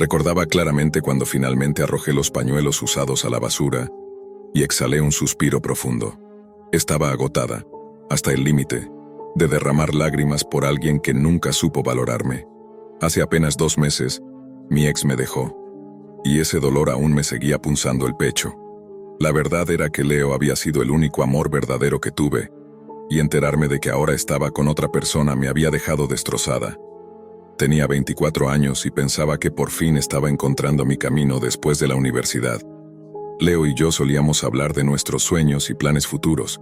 Recordaba claramente cuando finalmente arrojé los pañuelos usados a la basura y exhalé un suspiro profundo. Estaba agotada, hasta el límite, de derramar lágrimas por alguien que nunca supo valorarme. Hace apenas 2 meses, mi ex me dejó, y ese dolor aún me seguía punzando el pecho. La verdad era que Leo había sido el único amor verdadero que tuve, y enterarme de que ahora estaba con otra persona me había dejado destrozada. Tenía 24 años y pensaba que por fin estaba encontrando mi camino después de la universidad. Leo y yo solíamos hablar de nuestros sueños y planes futuros,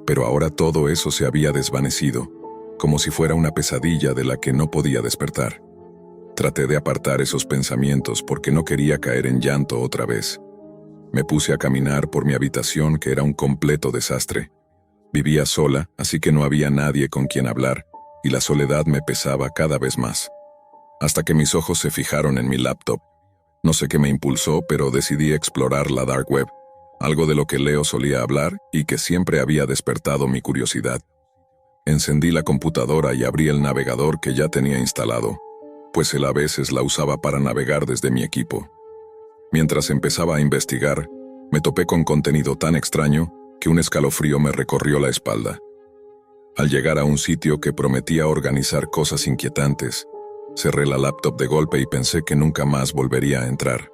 pero ahora todo eso se había desvanecido, como si fuera una pesadilla de la que no podía despertar. Traté de apartar esos pensamientos porque no quería caer en llanto otra vez. Me puse a caminar por mi habitación, que era un completo desastre. Vivía sola, así que no había nadie con quien hablar, y la soledad me pesaba cada vez más. Hasta que mis ojos se fijaron en mi laptop. No sé qué me impulsó, pero decidí explorar la dark web, algo de lo que Leo solía hablar y que siempre había despertado mi curiosidad. Encendí la computadora y abrí el navegador que ya tenía instalado, pues él a veces la usaba para navegar desde mi equipo. Mientras empezaba a investigar, me topé con contenido tan extraño que un escalofrío me recorrió la espalda. Al llegar a un sitio que prometía organizar cosas inquietantes, cerré la laptop de golpe y pensé que nunca más volvería a entrar.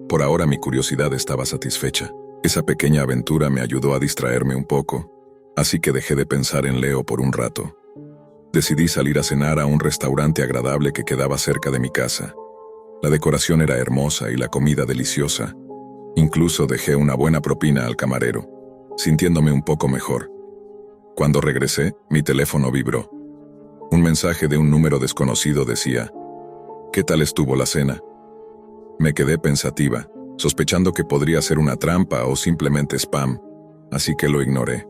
Por ahora mi curiosidad estaba satisfecha. Esa pequeña aventura me ayudó a distraerme un poco, así que dejé de pensar en Leo por un rato. Decidí salir a cenar a un restaurante agradable que quedaba cerca de mi casa. La decoración era hermosa y la comida deliciosa. Incluso dejé una buena propina al camarero, sintiéndome un poco mejor. Cuando regresé, mi teléfono vibró. Un mensaje de un número desconocido decía: ¿qué tal estuvo la cena? Me quedé pensativa, sospechando que podría ser una trampa o simplemente spam, así que lo ignoré.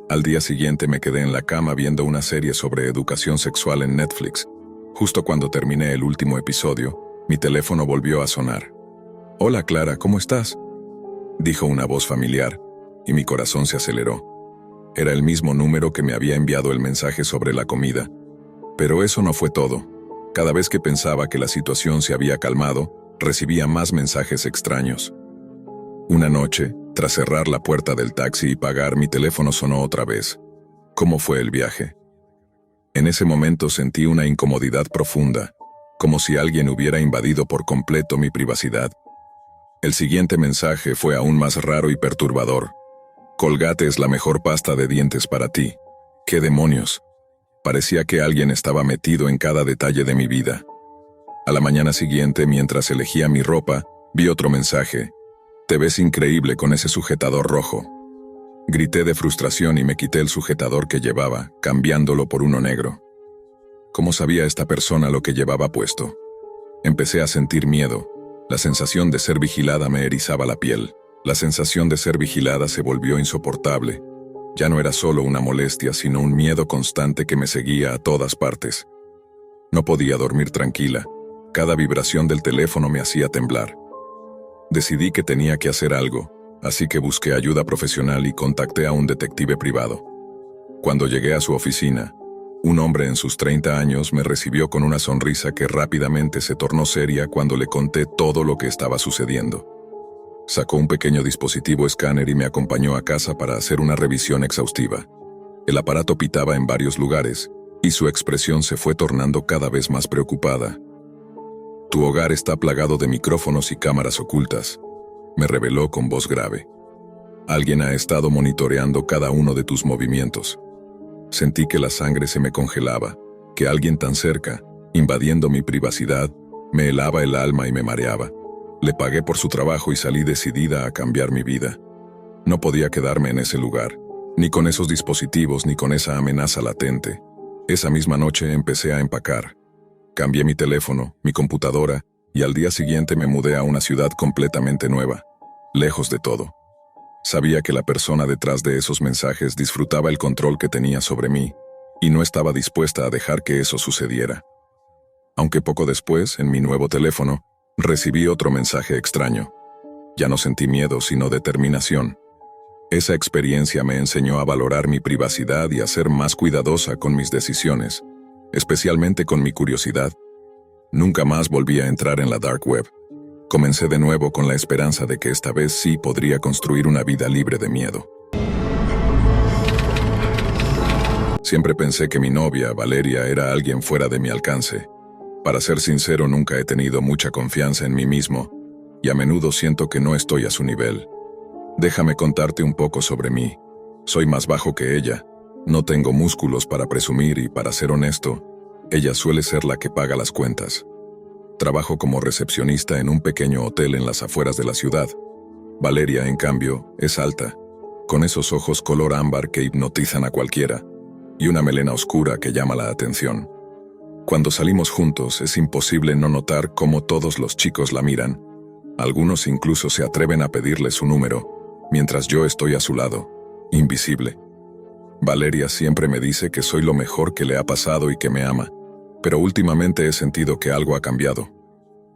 Al día siguiente me quedé en la cama viendo una serie sobre educación sexual en Netflix. Justo cuando terminé el último episodio, mi teléfono volvió a sonar. «Hola Clara, ¿cómo estás?», dijo una voz familiar, y mi corazón se aceleró. Era el mismo número que me había enviado el mensaje sobre la comida. Pero eso no fue todo. Cada vez que pensaba que la situación se había calmado, recibía más mensajes extraños. Una noche, tras cerrar la puerta del taxi y pagar, mi teléfono sonó otra vez. ¿Cómo fue el viaje? En ese momento sentí una incomodidad profunda, como si alguien hubiera invadido por completo mi privacidad. El siguiente mensaje fue aún más raro y perturbador. «Colgate es la mejor pasta de dientes para ti». ¿Qué demonios? Parecía que alguien estaba metido en cada detalle de mi vida. A la mañana siguiente, mientras elegía mi ropa, vi otro mensaje. «Te ves increíble con ese sujetador rojo». Grité de frustración y me quité el sujetador que llevaba, cambiándolo por uno negro. ¿Cómo sabía esta persona lo que llevaba puesto? Empecé a sentir miedo. La sensación de ser vigilada me erizaba la piel. La sensación de ser vigilada se volvió insoportable. Ya no era solo una molestia, sino un miedo constante que me seguía a todas partes. No podía dormir tranquila. Cada vibración del teléfono me hacía temblar. Decidí que tenía que hacer algo, así que busqué ayuda profesional y contacté a un detective privado. Cuando llegué a su oficina, un hombre en sus 30 años me recibió con una sonrisa que rápidamente se tornó seria cuando le conté todo lo que estaba sucediendo. Sacó un pequeño dispositivo escáner y me acompañó a casa para hacer una revisión exhaustiva. El aparato pitaba en varios lugares, y su expresión se fue tornando cada vez más preocupada. «Tu hogar está plagado de micrófonos y cámaras ocultas», me reveló con voz grave. «Alguien ha estado monitoreando cada uno de tus movimientos». Sentí que la sangre se me congelaba, que alguien tan cerca, invadiendo mi privacidad, me helaba el alma y me mareaba. Le pagué por su trabajo y salí decidida a cambiar mi vida. No podía quedarme en ese lugar, ni con esos dispositivos ni con esa amenaza latente. Esa misma noche empecé a empacar. Cambié mi teléfono, mi computadora, y al día siguiente me mudé a una ciudad completamente nueva, lejos de todo. Sabía que la persona detrás de esos mensajes disfrutaba el control que tenía sobre mí, y no estaba dispuesta a dejar que eso sucediera. Aunque poco después, en mi nuevo teléfono, recibí otro mensaje extraño. Ya no sentí miedo, sino determinación. Esa experiencia me enseñó a valorar mi privacidad y a ser más cuidadosa con mis decisiones, especialmente con mi curiosidad. Nunca más volví a entrar en la dark web. Comencé de nuevo con la esperanza de que esta vez sí podría construir una vida libre de miedo. Siempre pensé que mi novia, Valeria, era alguien fuera de mi alcance. Para ser sincero, nunca he tenido mucha confianza en mí mismo, y a menudo siento que no estoy a su nivel. Déjame contarte un poco sobre mí. Soy más bajo que ella, no tengo músculos para presumir y, para ser honesto, ella suele ser la que paga las cuentas. Trabajo como recepcionista en un pequeño hotel en las afueras de la ciudad. Valeria, en cambio, es alta, con esos ojos color ámbar que hipnotizan a cualquiera, y una melena oscura que llama la atención. Cuando salimos juntos es imposible no notar cómo todos los chicos la miran. Algunos incluso se atreven a pedirle su número, mientras yo estoy a su lado, invisible. Valeria siempre me dice que soy lo mejor que le ha pasado y que me ama, pero últimamente he sentido que algo ha cambiado.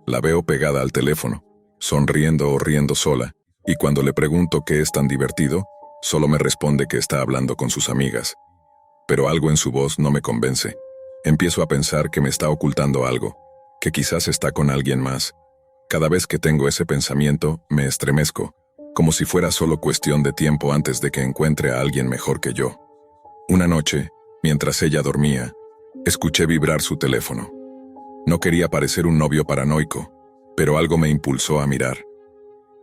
La veo pegada al teléfono, sonriendo o riendo sola, y cuando le pregunto qué es tan divertido, solo me responde que está hablando con sus amigas. Pero algo en su voz no me convence. Empiezo a pensar que me está ocultando algo, que quizás está con alguien más. Cada vez que tengo ese pensamiento, me estremezco, como si fuera solo cuestión de tiempo antes de que encuentre a alguien mejor que yo. Una noche, mientras ella dormía, escuché vibrar su teléfono. No quería parecer un novio paranoico, pero algo me impulsó a mirar.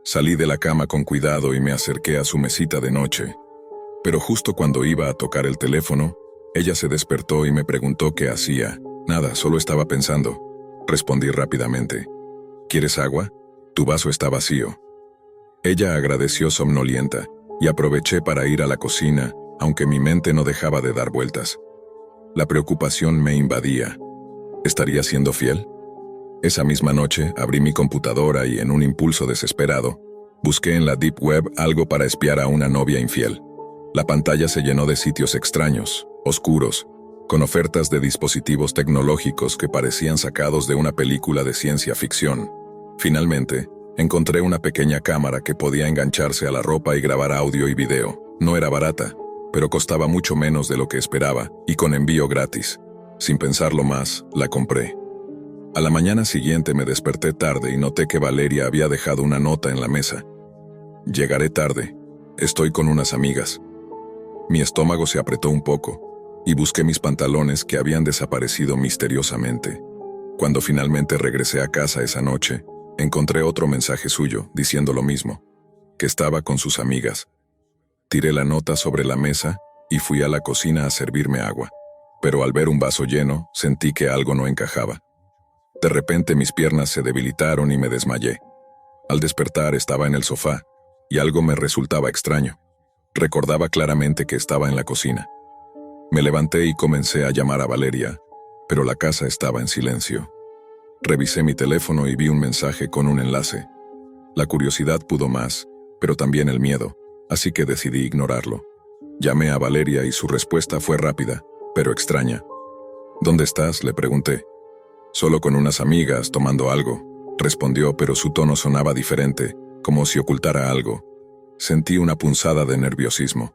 Salí de la cama con cuidado y me acerqué a su mesita de noche. Pero justo cuando iba a tocar el teléfono, ella se despertó y me preguntó qué hacía. Nada, solo estaba pensando. Respondí rápidamente. ¿Quieres agua? Tu vaso está vacío. Ella agradeció somnolienta, y aproveché para ir a la cocina, aunque mi mente no dejaba de dar vueltas. La preocupación me invadía. ¿Estaría siendo fiel? Esa misma noche abrí mi computadora y, en un impulso desesperado, busqué en la Deep Web algo para espiar a una novia infiel. La pantalla se llenó de sitios extraños, oscuros, con ofertas de dispositivos tecnológicos que parecían sacados de una película de ciencia ficción. Finalmente, encontré una pequeña cámara que podía engancharse a la ropa y grabar audio y video. No era barata, pero costaba mucho menos de lo que esperaba, y con envío gratis. Sin pensarlo más, la compré. A la mañana siguiente me desperté tarde y noté que Valeria había dejado una nota en la mesa. Llegaré tarde. Estoy con unas amigas. Mi estómago se apretó un poco, y busqué mis pantalones que habían desaparecido misteriosamente. Cuando finalmente regresé a casa esa noche, encontré otro mensaje suyo, diciendo lo mismo, que estaba con sus amigas. Tiré la nota sobre la mesa y fui a la cocina a servirme agua, pero al ver un vaso lleno, sentí que algo no encajaba. De repente mis piernas se debilitaron y me desmayé. Al despertar estaba en el sofá, y algo me resultaba extraño. Recordaba claramente que estaba en la cocina. Me levanté y comencé a llamar a Valeria, pero la casa estaba en silencio. Revisé mi teléfono y vi un mensaje con un enlace. La curiosidad pudo más, pero también el miedo, así que decidí ignorarlo. Llamé a Valeria y su respuesta fue rápida, pero extraña. ¿Dónde estás?, le pregunté. Solo con unas amigas, tomando algo, respondió, pero su tono sonaba diferente, como si ocultara algo. Sentí una punzada de nerviosismo.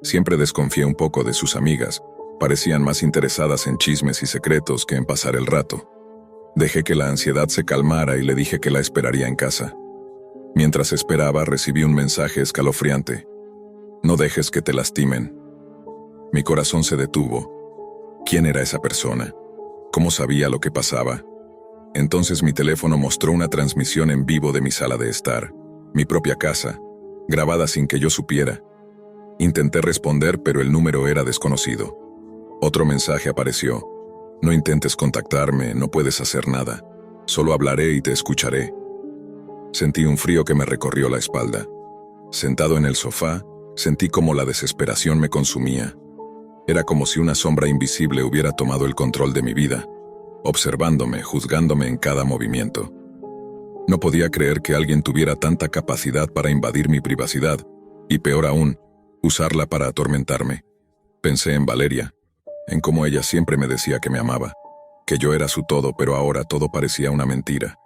Siempre desconfié un poco de sus amigas. Parecían más interesadas en chismes y secretos que en pasar el rato. Dejé que la ansiedad se calmara y le dije que la esperaría en casa. Mientras esperaba, recibí un mensaje escalofriante. No dejes que te lastimen. Mi corazón se detuvo. ¿Quién era esa persona? ¿Cómo sabía lo que pasaba? Entonces mi teléfono mostró una transmisión en vivo de mi sala de estar, mi propia casa, grabada sin que yo supiera. Intenté responder, pero el número era desconocido. Otro mensaje apareció. No intentes contactarme, no puedes hacer nada. Solo hablaré y te escucharé. Sentí un frío que me recorrió la espalda. Sentado en el sofá, sentí como la desesperación me consumía. Era como si una sombra invisible hubiera tomado el control de mi vida, observándome, juzgándome en cada movimiento. No podía creer que alguien tuviera tanta capacidad para invadir mi privacidad, y peor aún, usarla para atormentarme. Pensé en Valeria, en cómo ella siempre me decía que me amaba, que yo era su todo, pero ahora todo parecía una mentira.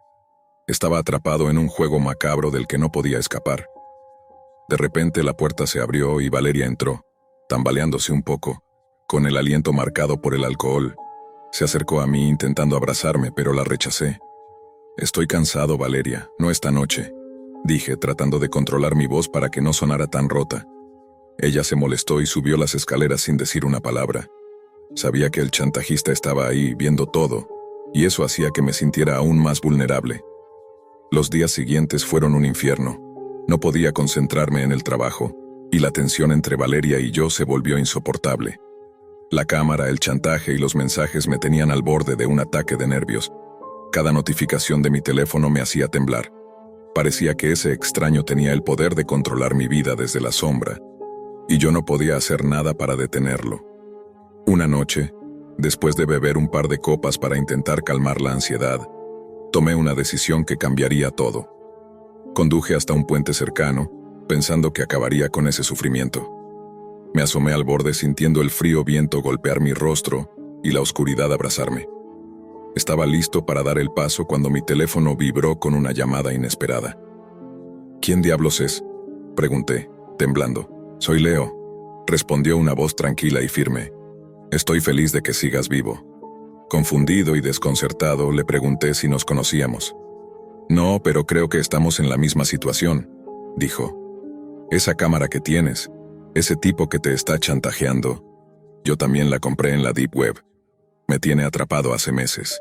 Estaba atrapado en un juego macabro del que no podía escapar. De repente la puerta se abrió y Valeria entró, tambaleándose un poco, con el aliento marcado por el alcohol. Se acercó a mí intentando abrazarme, pero la rechacé. Estoy cansado, Valeria, no esta noche, dije, tratando de controlar mi voz para que no sonara tan rota. Ella se molestó y subió las escaleras sin decir una palabra. Sabía que el chantajista estaba ahí, viendo todo, y eso hacía que me sintiera aún más vulnerable. Los días siguientes fueron un infierno. No podía concentrarme en el trabajo, y la tensión entre Valeria y yo se volvió insoportable. La cámara, el chantaje y los mensajes me tenían al borde de un ataque de nervios. Cada notificación de mi teléfono me hacía temblar. Parecía que ese extraño tenía el poder de controlar mi vida desde la sombra, y yo no podía hacer nada para detenerlo. Una noche, después de beber un par de copas para intentar calmar la ansiedad, tomé una decisión que cambiaría todo. Conduje hasta un puente cercano, pensando que acabaría con ese sufrimiento. Me asomé al borde sintiendo el frío viento golpear mi rostro y la oscuridad abrazarme. Estaba listo para dar el paso cuando mi teléfono vibró con una llamada inesperada. ¿Quién diablos es?, pregunté, temblando. Soy Leo, respondió una voz tranquila y firme. Estoy feliz de que sigas vivo. Confundido y desconcertado, le pregunté si nos conocíamos. No, pero creo que estamos en la misma situación, dijo. Esa cámara que tienes, ese tipo que te está chantajeando, yo también la compré en la Deep Web. Me tiene atrapado hace meses.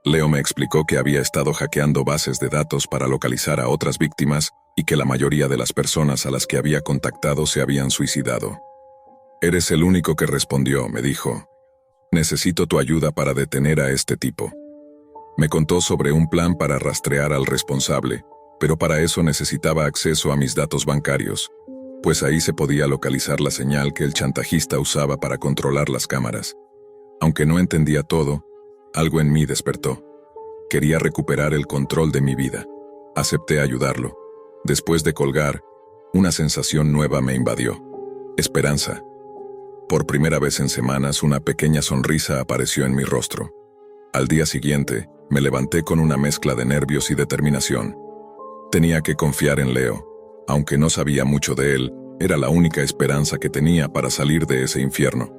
Leo me explicó que había estado hackeando bases de datos para localizar a otras víctimas y que la mayoría de las personas a las que había contactado se habían suicidado. Eres el único que respondió, me dijo. Necesito tu ayuda para detener a este tipo. Me contó sobre un plan para rastrear al responsable, pero para eso necesitaba acceso a mis datos bancarios, pues ahí se podía localizar la señal que el chantajista usaba para controlar las cámaras. Aunque no entendía todo, algo en mí despertó. Quería recuperar el control de mi vida. Acepté ayudarlo. Después de colgar, una sensación nueva me invadió. Esperanza. Por primera vez en semanas, una pequeña sonrisa apareció en mi rostro. Al día siguiente, me levanté con una mezcla de nervios y determinación. Tenía que confiar en Leo. Aunque no sabía mucho de él, era la única esperanza que tenía para salir de ese infierno.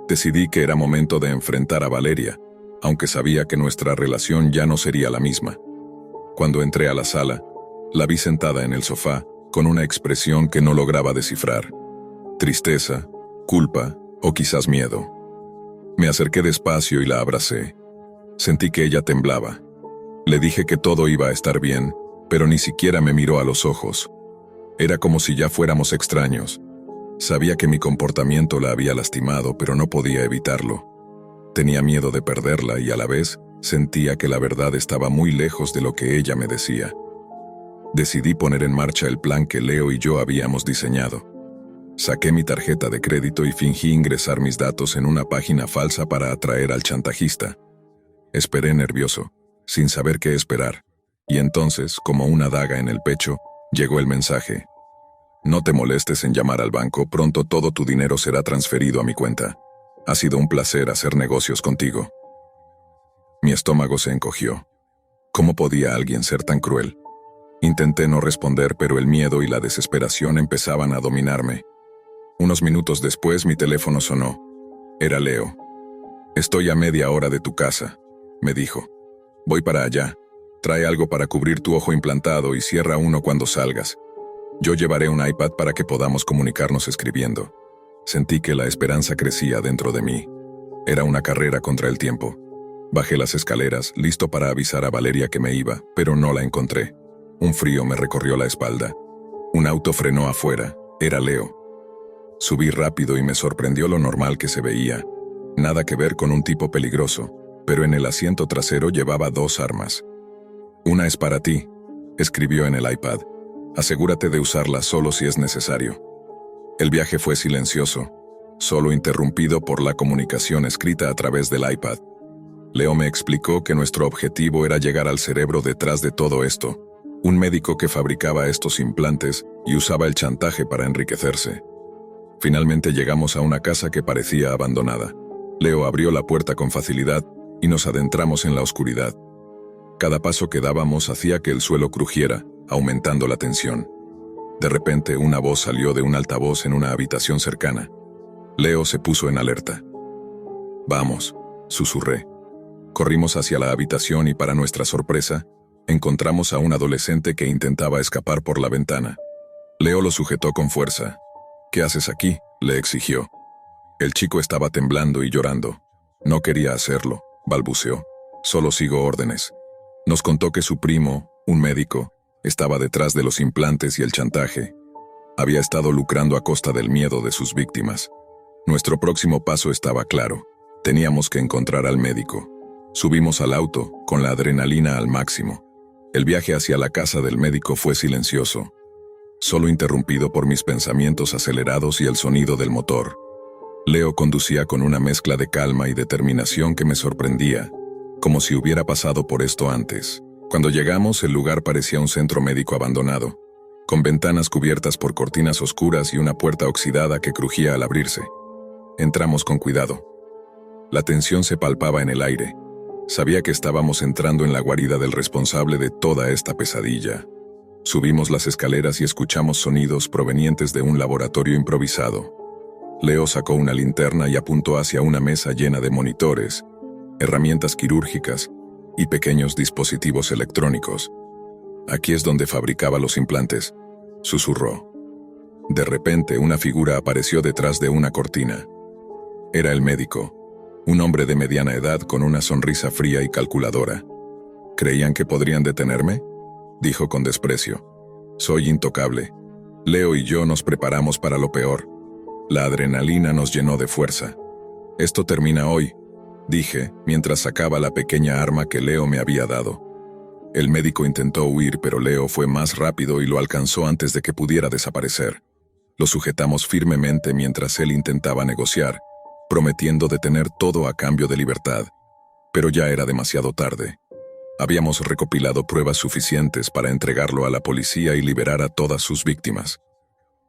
Decidí que era momento de enfrentar a Valeria, aunque sabía que nuestra relación ya no sería la misma. Cuando entré a la sala, la vi sentada en el sofá, con una expresión que no lograba descifrar. Tristeza, culpa o quizás miedo. Me acerqué despacio y la abracé. Sentí que ella temblaba. Le dije que todo iba a estar bien, pero ni siquiera me miró a los ojos. Era como si ya fuéramos extraños. Sabía que mi comportamiento la había lastimado, pero no podía evitarlo. Tenía miedo de perderla y a la vez sentía que la verdad estaba muy lejos de lo que ella me decía. Decidí poner en marcha el plan que Leo y yo habíamos diseñado. Saqué mi tarjeta de crédito y fingí ingresar mis datos en una página falsa para atraer al chantajista. Esperé nervioso, sin saber qué esperar, y entonces, como una daga en el pecho, llegó el mensaje. No te molestes en llamar al banco, pronto todo tu dinero será transferido a mi cuenta. Ha sido un placer hacer negocios contigo. Mi estómago se encogió. ¿Cómo podía alguien ser tan cruel? Intenté no responder, pero el miedo y la desesperación empezaban a dominarme. Unos minutos después mi teléfono sonó. Era Leo. Estoy a media hora de tu casa, me dijo. Voy para allá. Trae algo para cubrir tu ojo implantado y cierra uno cuando salgas. Yo llevaré un iPad para que podamos comunicarnos escribiendo. Sentí que la esperanza crecía dentro de mí. Era una carrera contra el tiempo. Bajé las escaleras, listo para avisar a Valeria que me iba, pero no la encontré. Un frío me recorrió la espalda. Un auto frenó afuera. Era Leo. Subí rápido y me sorprendió lo normal que se veía. Nada que ver con un tipo peligroso, pero en el asiento trasero llevaba 2 armas. Una es para ti, escribió en el iPad. Asegúrate de usarla solo si es necesario. El viaje fue silencioso, solo interrumpido por la comunicación escrita a través del iPad. Leo me explicó que nuestro objetivo era llegar al cerebro detrás de todo esto, un médico que fabricaba estos implantes y usaba el chantaje para enriquecerse. Finalmente llegamos a una casa que parecía abandonada. Leo abrió la puerta con facilidad y nos adentramos en la oscuridad. Cada paso que dábamos hacía que el suelo crujiera, aumentando la tensión. De repente, una voz salió de un altavoz en una habitación cercana. Leo se puso en alerta. «Vamos», susurré. Corrimos hacia la habitación y para nuestra sorpresa, encontramos a un adolescente que intentaba escapar por la ventana. Leo lo sujetó con fuerza. «¿Qué haces aquí?», le exigió. El chico estaba temblando y llorando. «No quería hacerlo», balbuceó. «Solo sigo órdenes». Nos contó que su primo, un médico, estaba detrás de los implantes y el chantaje. Había estado lucrando a costa del miedo de sus víctimas. Nuestro próximo paso estaba claro. Teníamos que encontrar al médico. Subimos al auto, con la adrenalina al máximo. El viaje hacia la casa del médico fue silencioso, solo interrumpido por mis pensamientos acelerados y el sonido del motor. Leo conducía con una mezcla de calma y determinación que me sorprendía, como si hubiera pasado por esto antes. Cuando llegamos, el lugar parecía un centro médico abandonado, con ventanas cubiertas por cortinas oscuras y una puerta oxidada que crujía al abrirse. Entramos con cuidado. La tensión se palpaba en el aire. Sabía que estábamos entrando en la guarida del responsable de toda esta pesadilla. Subimos las escaleras y escuchamos sonidos provenientes de un laboratorio improvisado. Leo sacó una linterna y apuntó hacia una mesa llena de monitores, herramientas quirúrgicas y pequeños dispositivos electrónicos. «Aquí es donde fabricaba los implantes», susurró. De repente, una figura apareció detrás de una cortina. Era el médico, un hombre de mediana edad con una sonrisa fría y calculadora. «¿Creían que podrían detenerme?», dijo con desprecio. «Soy intocable». Leo y yo nos preparamos para lo peor. La adrenalina nos llenó de fuerza. «Esto termina hoy», dije, mientras sacaba la pequeña arma que Leo me había dado. El médico intentó huir, pero Leo fue más rápido y lo alcanzó antes de que pudiera desaparecer. Lo sujetamos firmemente mientras él intentaba negociar, prometiendo detener todo a cambio de libertad. Pero ya era demasiado tarde. Habíamos recopilado pruebas suficientes para entregarlo a la policía y liberar a todas sus víctimas.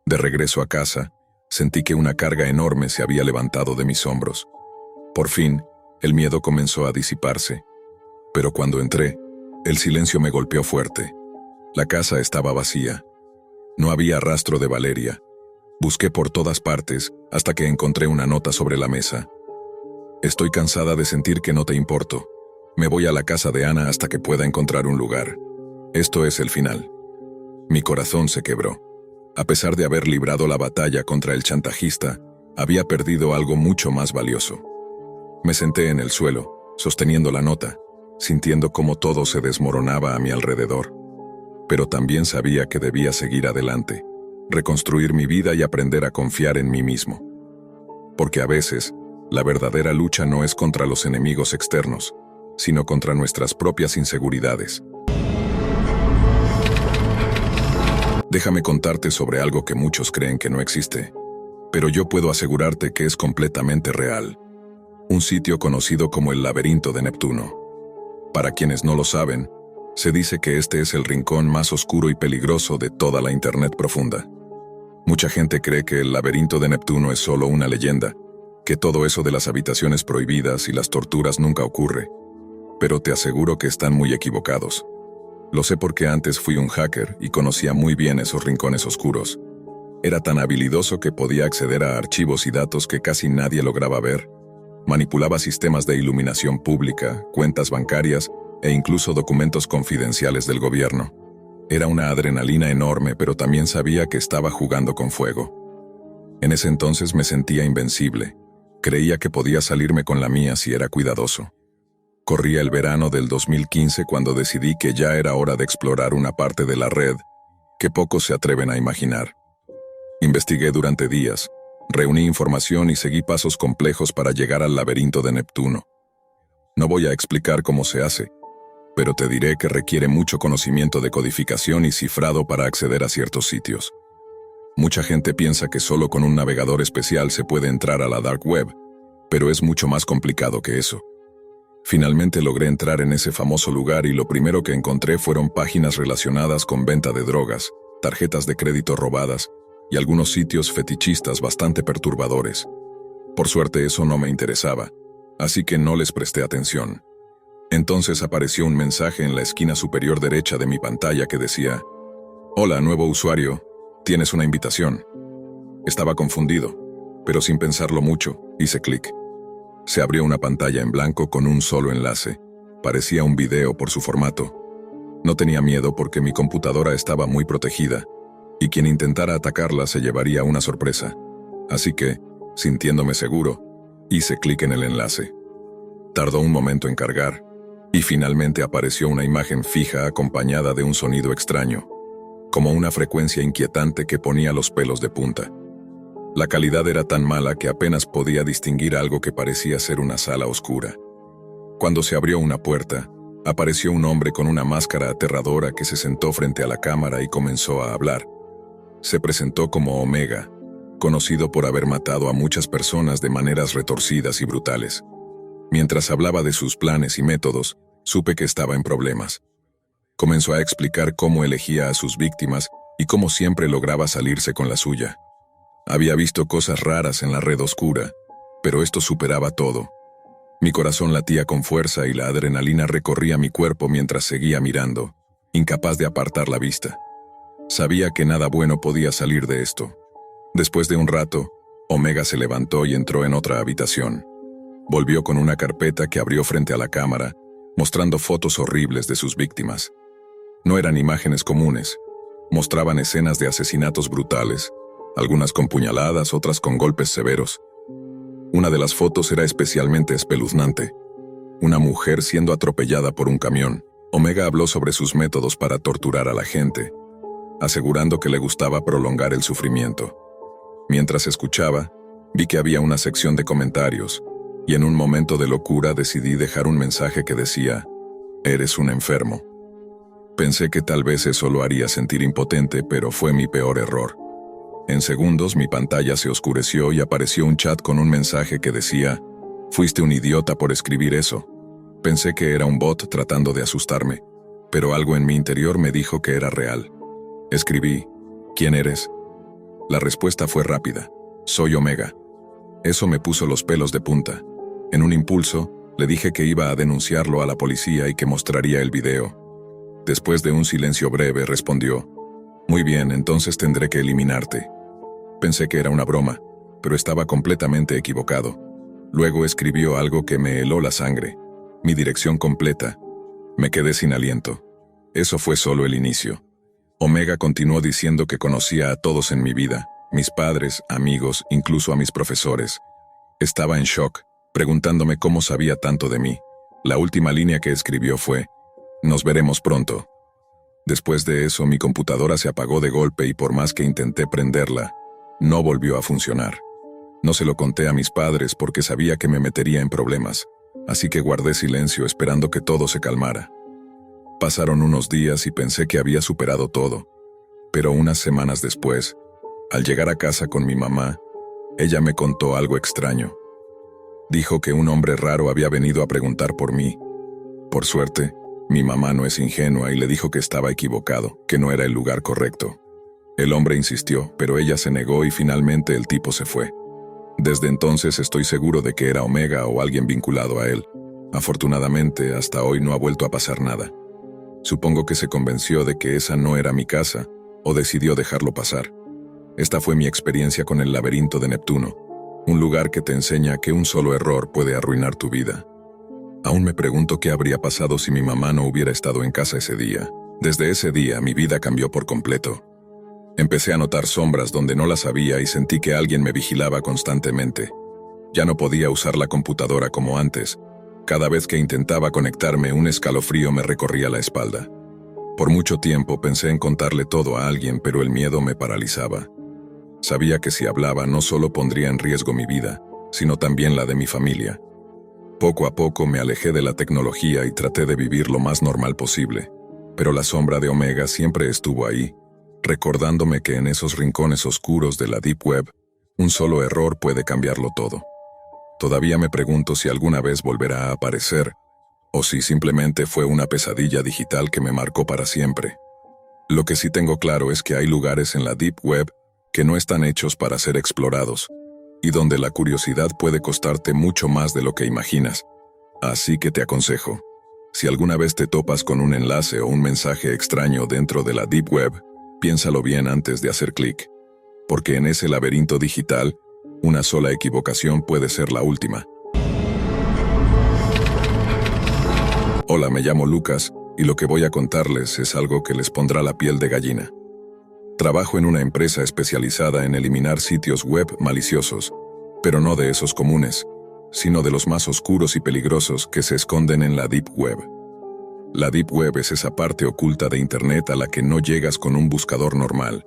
De regreso a casa, sentí que una carga enorme se había levantado de mis hombros. Por fin, el miedo comenzó a disiparse. Pero cuando entré, el silencio me golpeó fuerte. La casa estaba vacía. No había rastro de Valeria. Busqué por todas partes hasta que encontré una nota sobre la mesa. «Estoy cansada de sentir que no te importo. Me voy a la casa de Ana hasta que pueda encontrar un lugar. Esto es el final». Mi corazón se quebró. A pesar de haber librado la batalla contra el chantajista, había perdido algo mucho más valioso. Me senté en el suelo, sosteniendo la nota, sintiendo cómo todo se desmoronaba a mi alrededor. Pero también sabía que debía seguir adelante, reconstruir mi vida y aprender a confiar en mí mismo. Porque a veces, la verdadera lucha no es contra los enemigos externos, sino contra nuestras propias inseguridades. Déjame contarte sobre algo que muchos creen que no existe, pero yo puedo asegurarte que es completamente real. Un sitio conocido como el Laberinto de Neptuno. Para quienes no lo saben, se dice que este es el rincón más oscuro y peligroso de toda la Internet profunda. Mucha gente cree que el Laberinto de Neptuno es solo una leyenda, que todo eso de las habitaciones prohibidas y las torturas nunca ocurre. Pero te aseguro que están muy equivocados. Lo sé porque antes fui un hacker y conocía muy bien esos rincones oscuros. Era tan habilidoso que podía acceder a archivos y datos que casi nadie lograba ver. Manipulaba sistemas de iluminación pública, cuentas bancarias e incluso documentos confidenciales del gobierno. Era una adrenalina enorme, pero también sabía que estaba jugando con fuego. En ese entonces me sentía invencible. Creía que podía salirme con la mía si era cuidadoso. Corría el verano del 2015 cuando decidí que ya era hora de explorar una parte de la red que pocos se atreven a imaginar. Investigué durante días, reuní información y seguí pasos complejos para llegar al Laberinto de Neptuno. No voy a explicar cómo se hace, pero te diré que requiere mucho conocimiento de codificación y cifrado para acceder a ciertos sitios. Mucha gente piensa que solo con un navegador especial se puede entrar a la Dark Web, pero es mucho más complicado que eso. Finalmente logré entrar en ese famoso lugar y lo primero que encontré fueron páginas relacionadas con venta de drogas, tarjetas de crédito robadas y algunos sitios fetichistas bastante perturbadores. Por suerte eso no me interesaba, así que no les presté atención. Entonces apareció un mensaje en la esquina superior derecha de mi pantalla que decía: «Hola, nuevo usuario, tienes una invitación». Estaba confundido, pero sin pensarlo mucho, hice clic. Se abrió una pantalla en blanco con un solo enlace. Parecía un video por su formato. No tenía miedo porque mi computadora estaba muy protegida, y quien intentara atacarla se llevaría una sorpresa. Así que, sintiéndome seguro, hice clic en el enlace. Tardó un momento en cargar, y finalmente apareció una imagen fija acompañada de un sonido extraño, como una frecuencia inquietante que ponía los pelos de punta. La calidad era tan mala que apenas podía distinguir algo que parecía ser una sala oscura. Cuando se abrió una puerta, apareció un hombre con una máscara aterradora que se sentó frente a la cámara y comenzó a hablar. Se presentó como Omega, conocido por haber matado a muchas personas de maneras retorcidas y brutales. Mientras hablaba de sus planes y métodos, supe que estaba en problemas. Comenzó a explicar cómo elegía a sus víctimas y cómo siempre lograba salirse con la suya. Había visto cosas raras en la red oscura, pero esto superaba todo. Mi corazón latía con fuerza y la adrenalina recorría mi cuerpo mientras seguía mirando, incapaz de apartar la vista. Sabía que nada bueno podía salir de esto. Después de un rato, Omega se levantó y entró en otra habitación. Volvió con una carpeta que abrió frente a la cámara, mostrando fotos horribles de sus víctimas. No eran imágenes comunes. Mostraban escenas de asesinatos brutales, algunas con puñaladas, otras con golpes severos. Una de las fotos era especialmente espeluznante. Una mujer siendo atropellada por un camión. Omega habló sobre sus métodos para torturar a la gente, asegurando que le gustaba prolongar el sufrimiento. Mientras escuchaba, vi que había una sección de comentarios, y en un momento de locura decidí dejar un mensaje que decía: «Eres un enfermo». Pensé que tal vez eso lo haría sentir impotente, pero fue mi peor error. En segundos mi pantalla se oscureció y apareció un chat con un mensaje que decía: «Fuiste un idiota por escribir eso». Pensé que era un bot tratando de asustarme, pero algo en mi interior me dijo que era real. Escribí: «¿Quién eres?». La respuesta fue rápida: «Soy Omega». Eso me puso los pelos de punta. En un impulso, le dije que iba a denunciarlo a la policía y que mostraría el video. Después de un silencio breve, respondió: «Muy bien, entonces tendré que eliminarte». Pensé que era una broma, pero estaba completamente equivocado. Luego escribió algo que me heló la sangre. Mi dirección completa. Me quedé sin aliento. Eso fue solo el inicio. Omega continuó diciendo que conocía a todos en mi vida, mis padres, amigos, incluso a mis profesores. Estaba en shock, preguntándome cómo sabía tanto de mí. La última línea que escribió fue: «Nos veremos pronto». Después de eso, mi computadora se apagó de golpe y por más que intenté prenderla, no volvió a funcionar. No se lo conté a mis padres porque sabía que me metería en problemas, así que guardé silencio esperando que todo se calmara. Pasaron unos días y pensé que había superado todo, pero unas semanas después, al llegar a casa con mi mamá, ella me contó algo extraño. Dijo que un hombre raro había venido a preguntar por mí. Por suerte, mi mamá no es ingenua y le dijo que estaba equivocado, que no era el lugar correcto. El hombre insistió, pero ella se negó y finalmente el tipo se fue. Desde entonces estoy seguro de que era Omega o alguien vinculado a él. Afortunadamente, hasta hoy no ha vuelto a pasar nada. Supongo que se convenció de que esa no era mi casa, o decidió dejarlo pasar. Esta fue mi experiencia con el laberinto de Neptuno, un lugar que te enseña que un solo error puede arruinar tu vida. Aún me pregunto qué habría pasado si mi mamá no hubiera estado en casa ese día. Desde ese día mi vida cambió por completo. Empecé a notar sombras donde no las había y sentí que alguien me vigilaba constantemente. Ya no podía usar la computadora como antes. Cada vez que intentaba conectarme, un escalofrío me recorría la espalda. Por mucho tiempo pensé en contarle todo a alguien, pero el miedo me paralizaba. Sabía que si hablaba no solo pondría en riesgo mi vida, sino también la de mi familia. Poco a poco me alejé de la tecnología y traté de vivir lo más normal posible, pero la sombra de Omega siempre estuvo ahí, recordándome que en esos rincones oscuros de la Deep Web, un solo error puede cambiarlo todo. Todavía me pregunto si alguna vez volverá a aparecer, o si simplemente fue una pesadilla digital que me marcó para siempre. Lo que sí tengo claro es que hay lugares en la Deep Web que no están hechos para ser explorados, y donde la curiosidad puede costarte mucho más de lo que imaginas. Así que te aconsejo, si alguna vez te topas con un enlace o un mensaje extraño dentro de la Deep Web, piénsalo bien antes de hacer clic, porque en ese laberinto digital, una sola equivocación puede ser la última. Hola, me llamo Lucas, y lo que voy a contarles es algo que les pondrá la piel de gallina. Trabajo en una empresa especializada en eliminar sitios web maliciosos, pero no de esos comunes, sino de los más oscuros y peligrosos que se esconden en la Deep Web. La Deep Web es esa parte oculta de Internet a la que no llegas con un buscador normal,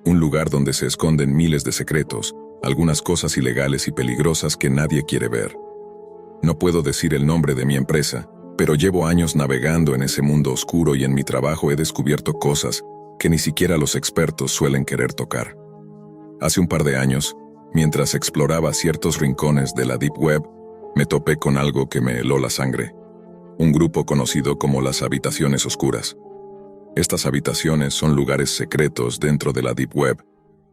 un lugar donde se esconden miles de secretos, algunas cosas ilegales y peligrosas que nadie quiere ver. No puedo decir el nombre de mi empresa, pero llevo años navegando en ese mundo oscuro y en mi trabajo he descubierto cosas que ni siquiera los expertos suelen querer tocar. Hace un par de años, mientras exploraba ciertos rincones de la Deep Web, me topé con algo que me heló la sangre. Un grupo conocido como las habitaciones oscuras. Estas habitaciones son lugares secretos dentro de la Deep Web,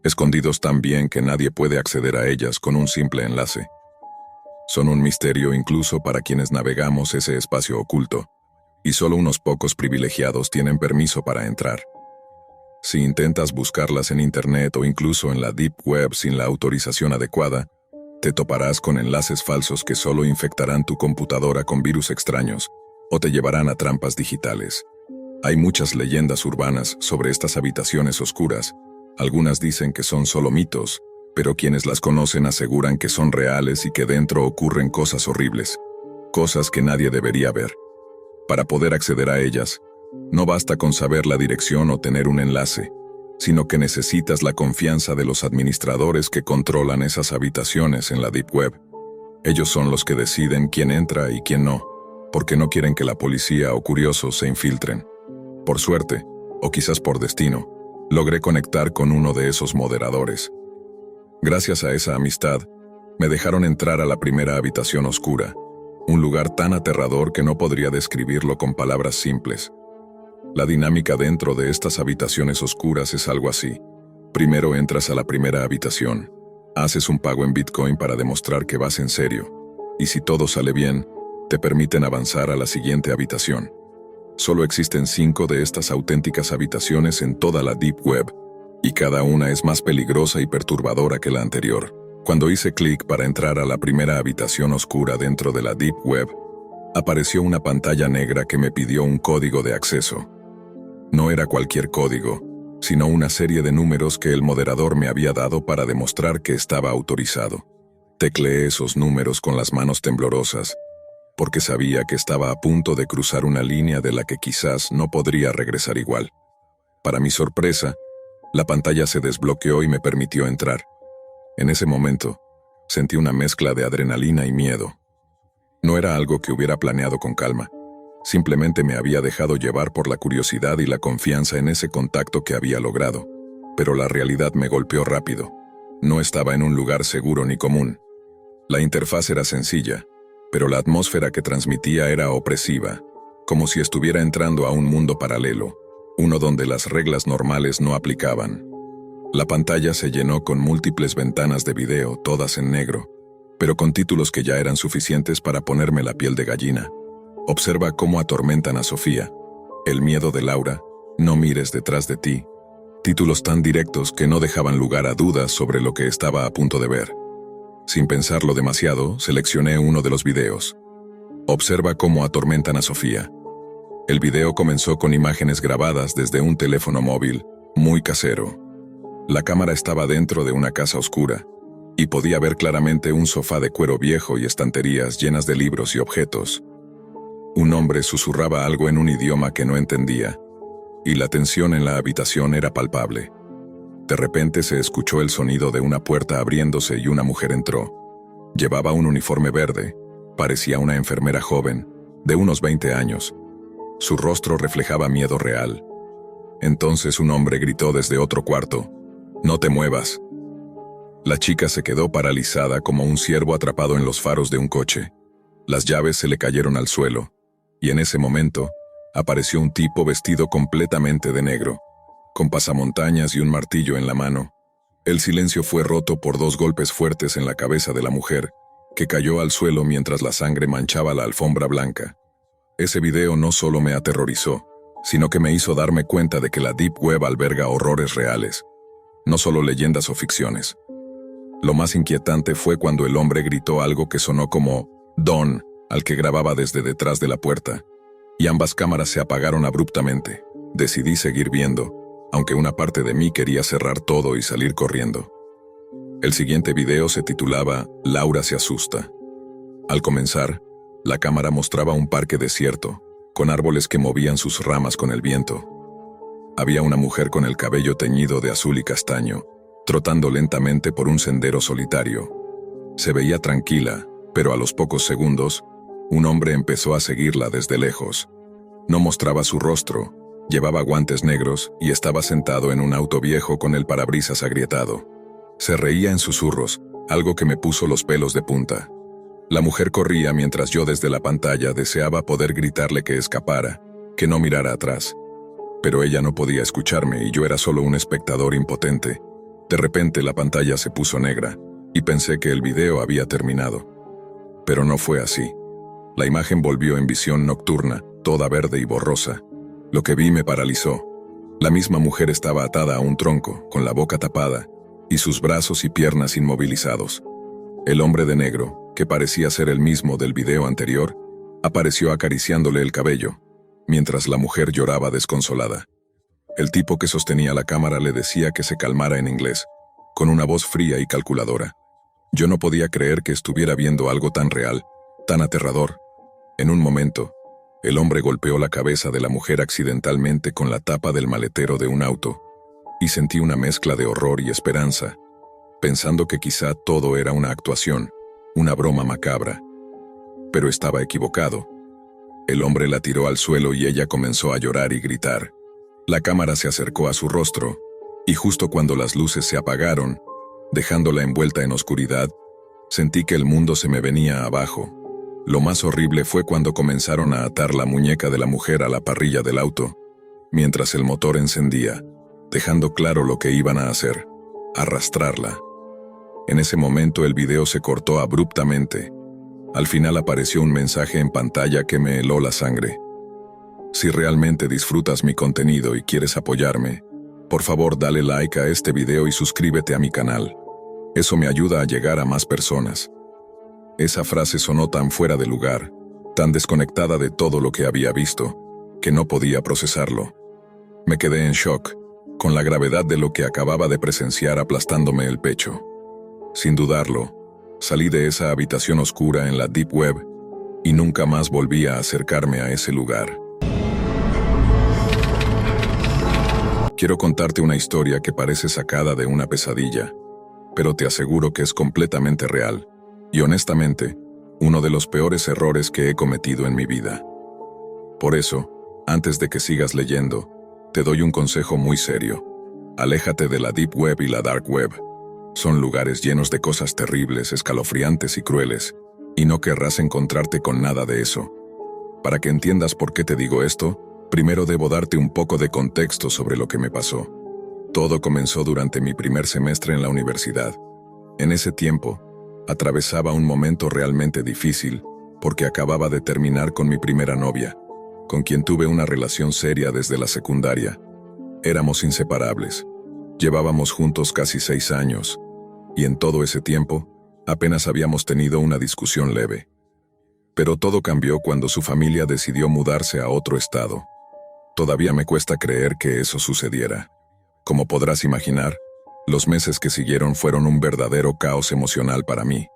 escondidos tan bien que nadie puede acceder a ellas con un simple enlace. Son un misterio incluso para quienes navegamos ese espacio oculto, y solo unos pocos privilegiados tienen permiso para entrar. Si intentas buscarlas en Internet o incluso en la Deep Web sin la autorización adecuada, te toparás con enlaces falsos que solo infectarán tu computadora con virus extraños o te llevarán a trampas digitales. Hay muchas leyendas urbanas sobre estas habitaciones oscuras. Algunas dicen que son solo mitos, pero quienes las conocen aseguran que son reales y que dentro ocurren cosas horribles, cosas que nadie debería ver. Para poder acceder a ellas, no basta con saber la dirección o tener un enlace, sino que necesitas la confianza de los administradores que controlan esas habitaciones en la Deep Web. Ellos son los que deciden quién entra y quién no, porque no quieren que la policía o curiosos se infiltren. Por suerte, o quizás por destino, logré conectar con uno de esos moderadores. Gracias a esa amistad, me dejaron entrar a la primera habitación oscura, un lugar tan aterrador que no podría describirlo con palabras simples. La dinámica dentro de estas habitaciones oscuras es algo así. Primero entras a la primera habitación, haces un pago en Bitcoin para demostrar que vas en serio, y si todo sale bien, te permiten avanzar a la siguiente habitación. Solo existen 5 de estas auténticas habitaciones en toda la Deep Web, y cada una es más peligrosa y perturbadora que la anterior. Cuando hice clic para entrar a la primera habitación oscura dentro de la Deep Web, apareció una pantalla negra que me pidió un código de acceso. No era cualquier código, sino una serie de números que el moderador me había dado para demostrar que estaba autorizado. Tecleé esos números con las manos temblorosas, porque sabía que estaba a punto de cruzar una línea de la que quizás no podría regresar igual. Para mi sorpresa, la pantalla se desbloqueó y me permitió entrar. En ese momento, sentí una mezcla de adrenalina y miedo. No era algo que hubiera planeado con calma. Simplemente me había dejado llevar por la curiosidad y la confianza en ese contacto que había logrado. Pero la realidad me golpeó rápido. No estaba en un lugar seguro ni común. La interfaz era sencilla, pero la atmósfera que transmitía era opresiva, como si estuviera entrando a un mundo paralelo, uno donde las reglas normales no aplicaban. La pantalla se llenó con múltiples ventanas de video, todas en negro, pero con títulos que ya eran suficientes para ponerme la piel de gallina. Observa cómo atormentan a Sofía. El miedo de Laura. No mires detrás de ti. Títulos tan directos que no dejaban lugar a dudas sobre lo que estaba a punto de ver. Sin pensarlo demasiado, seleccioné uno de los videos. Observa cómo atormentan a Sofía. El video comenzó con imágenes grabadas desde un teléfono móvil, muy casero. La cámara estaba dentro de una casa oscura, y podía ver claramente un sofá de cuero viejo y estanterías llenas de libros y objetos. Un hombre susurraba algo en un idioma que no entendía, y la tensión en la habitación era palpable. De repente se escuchó el sonido de una puerta abriéndose y una mujer entró. Llevaba un uniforme verde, parecía una enfermera joven, de unos 20 años. Su rostro reflejaba miedo real. Entonces un hombre gritó desde otro cuarto: «No te muevas». La chica se quedó paralizada como un ciervo atrapado en los faros de un coche. Las llaves se le cayeron al suelo, y en ese momento, apareció un tipo vestido completamente de negro, con pasamontañas y un martillo en la mano. El silencio fue roto por 2 golpes fuertes en la cabeza de la mujer, que cayó al suelo mientras la sangre manchaba la alfombra blanca. Ese video no solo me aterrorizó, sino que me hizo darme cuenta de que la Deep Web alberga horrores reales, no solo leyendas o ficciones. Lo más inquietante fue cuando el hombre gritó algo que sonó como «Don», al que grababa desde detrás de la puerta, y ambas cámaras se apagaron abruptamente. Decidí seguir viendo, aunque una parte de mí quería cerrar todo y salir corriendo. El siguiente video se titulaba Laura se asusta. Al comenzar, la cámara mostraba un parque desierto, con árboles que movían sus ramas con el viento. Había una mujer con el cabello teñido de azul y castaño, trotando lentamente por un sendero solitario. Se veía tranquila, pero a los pocos segundos, un hombre empezó a seguirla desde lejos. No mostraba su rostro, llevaba guantes negros y estaba sentado en un auto viejo con el parabrisas agrietado. Se reía en susurros, algo que me puso los pelos de punta. La mujer corría mientras yo desde la pantalla deseaba poder gritarle que escapara, que no mirara atrás. Pero ella no podía escucharme y yo era solo un espectador impotente. De repente la pantalla se puso negra y pensé que el video había terminado. Pero no fue así. La imagen volvió en visión nocturna, toda verde y borrosa. Lo que vi me paralizó. La misma mujer estaba atada a un tronco, con la boca tapada, y sus brazos y piernas inmovilizados. El hombre de negro, que parecía ser el mismo del video anterior, apareció acariciándole el cabello, mientras la mujer lloraba desconsolada. El tipo que sostenía la cámara le decía que se calmara en inglés, con una voz fría y calculadora. Yo no podía creer que estuviera viendo algo tan real, tan aterrador. En un momento, el hombre golpeó la cabeza de la mujer accidentalmente con la tapa del maletero de un auto, y sentí una mezcla de horror y esperanza, pensando que quizá todo era una actuación, una broma macabra. Pero estaba equivocado. El hombre la tiró al suelo y ella comenzó a llorar y gritar. La cámara se acercó a su rostro, y justo cuando las luces se apagaron, dejándola envuelta en oscuridad, sentí que el mundo se me venía abajo. Lo más horrible fue cuando comenzaron a atar la muñeca de la mujer a la parrilla del auto, mientras el motor encendía, dejando claro lo que iban a hacer: arrastrarla. En ese momento el video se cortó abruptamente. Al final apareció un mensaje en pantalla que me heló la sangre. Si realmente disfrutas mi contenido y quieres apoyarme, por favor dale like a este video y suscríbete a mi canal. Eso me ayuda a llegar a más personas. Esa frase sonó tan fuera de lugar, tan desconectada de todo lo que había visto, que no podía procesarlo. Me quedé en shock, con la gravedad de lo que acababa de presenciar aplastándome el pecho. Sin dudarlo, salí de esa habitación oscura en la Deep Web y nunca más volví a acercarme a ese lugar. Quiero contarte una historia que parece sacada de una pesadilla, pero te aseguro que es completamente real. Y honestamente, uno de los peores errores que he cometido en mi vida. Por eso, antes de que sigas leyendo, te doy un consejo muy serio. Aléjate de la Deep Web y la Dark Web. Son lugares llenos de cosas terribles, escalofriantes y crueles, y no querrás encontrarte con nada de eso. Para que entiendas por qué te digo esto, primero debo darte un poco de contexto sobre lo que me pasó. Todo comenzó durante mi primer semestre en la universidad. En ese tiempo, atravesaba un momento realmente difícil, porque acababa de terminar con mi primera novia, con quien tuve una relación seria desde la secundaria. Éramos inseparables. Llevábamos juntos casi 6 años, y en todo ese tiempo, apenas habíamos tenido una discusión leve. Pero todo cambió cuando su familia decidió mudarse a otro estado. Todavía me cuesta creer que eso sucediera. Como podrás imaginar, los meses que siguieron fueron un verdadero caos emocional para mí.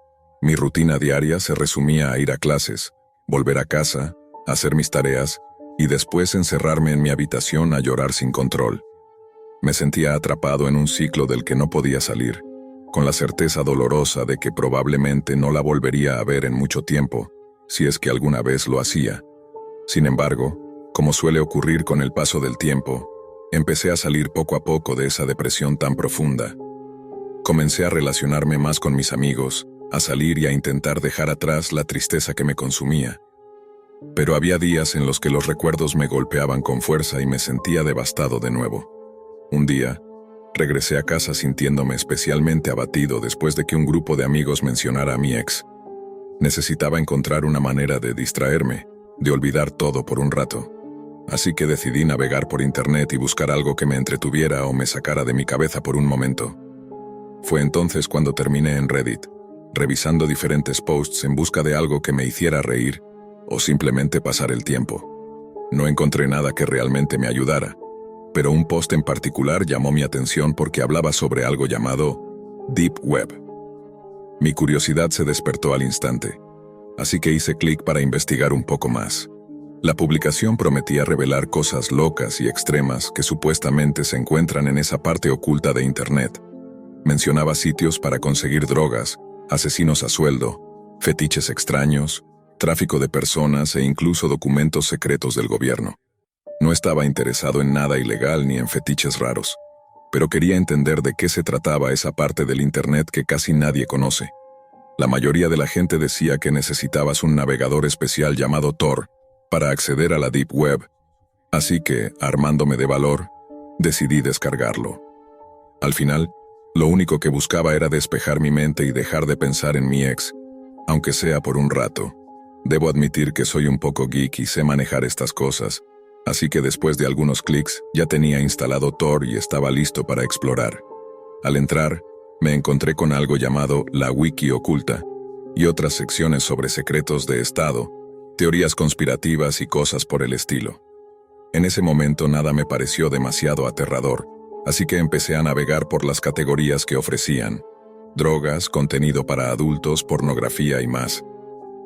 Mi rutina diaria se resumía a ir a clases, volver a casa, hacer mis tareas y después encerrarme en mi habitación a llorar sin control. Me sentía atrapado en un ciclo del que no podía salir, con la certeza dolorosa de que probablemente no la volvería a ver en mucho tiempo, si es que alguna vez lo hacía. Sin embargo, como suele ocurrir con el paso del tiempo, empecé a salir poco a poco de esa depresión tan profunda. Comencé a relacionarme más con mis amigos, a salir y a intentar dejar atrás la tristeza que me consumía. Pero había días en los que los recuerdos me golpeaban con fuerza y me sentía devastado de nuevo. Un día, regresé a casa sintiéndome especialmente abatido después de que un grupo de amigos mencionara a mi ex. Necesitaba encontrar una manera de distraerme, de olvidar todo por un rato. Así que decidí navegar por internet y buscar algo que me entretuviera o me sacara de mi cabeza por un momento. Fue entonces cuando terminé en Reddit, revisando diferentes posts en busca de algo que me hiciera reír o simplemente pasar el tiempo. No encontré nada que realmente me ayudara, pero un post en particular llamó mi atención porque hablaba sobre algo llamado Deep Web. Mi curiosidad se despertó al instante, así que hice clic para investigar un poco más. La publicación prometía revelar cosas locas y extremas que supuestamente se encuentran en esa parte oculta de Internet. Mencionaba sitios para conseguir drogas, asesinos a sueldo, fetiches extraños, tráfico de personas e incluso documentos secretos del gobierno. No estaba interesado en nada ilegal ni en fetiches raros, pero quería entender de qué se trataba esa parte del Internet que casi nadie conoce. La mayoría de la gente decía que necesitabas un navegador especial llamado Tor para acceder a la Deep Web, así que, armándome de valor, decidí descargarlo. Al final, lo único que buscaba era despejar mi mente y dejar de pensar en mi ex, aunque sea por un rato. Debo admitir que soy un poco geek y sé manejar estas cosas, así que después de algunos clics ya tenía instalado Tor y estaba listo para explorar. Al entrar, me encontré con algo llamado la Wiki Oculta y otras secciones sobre secretos de Estado, teorías conspirativas y cosas por el estilo. En ese momento nada me pareció demasiado aterrador, así que empecé a navegar por las categorías que ofrecían: drogas, contenido para adultos, pornografía y más.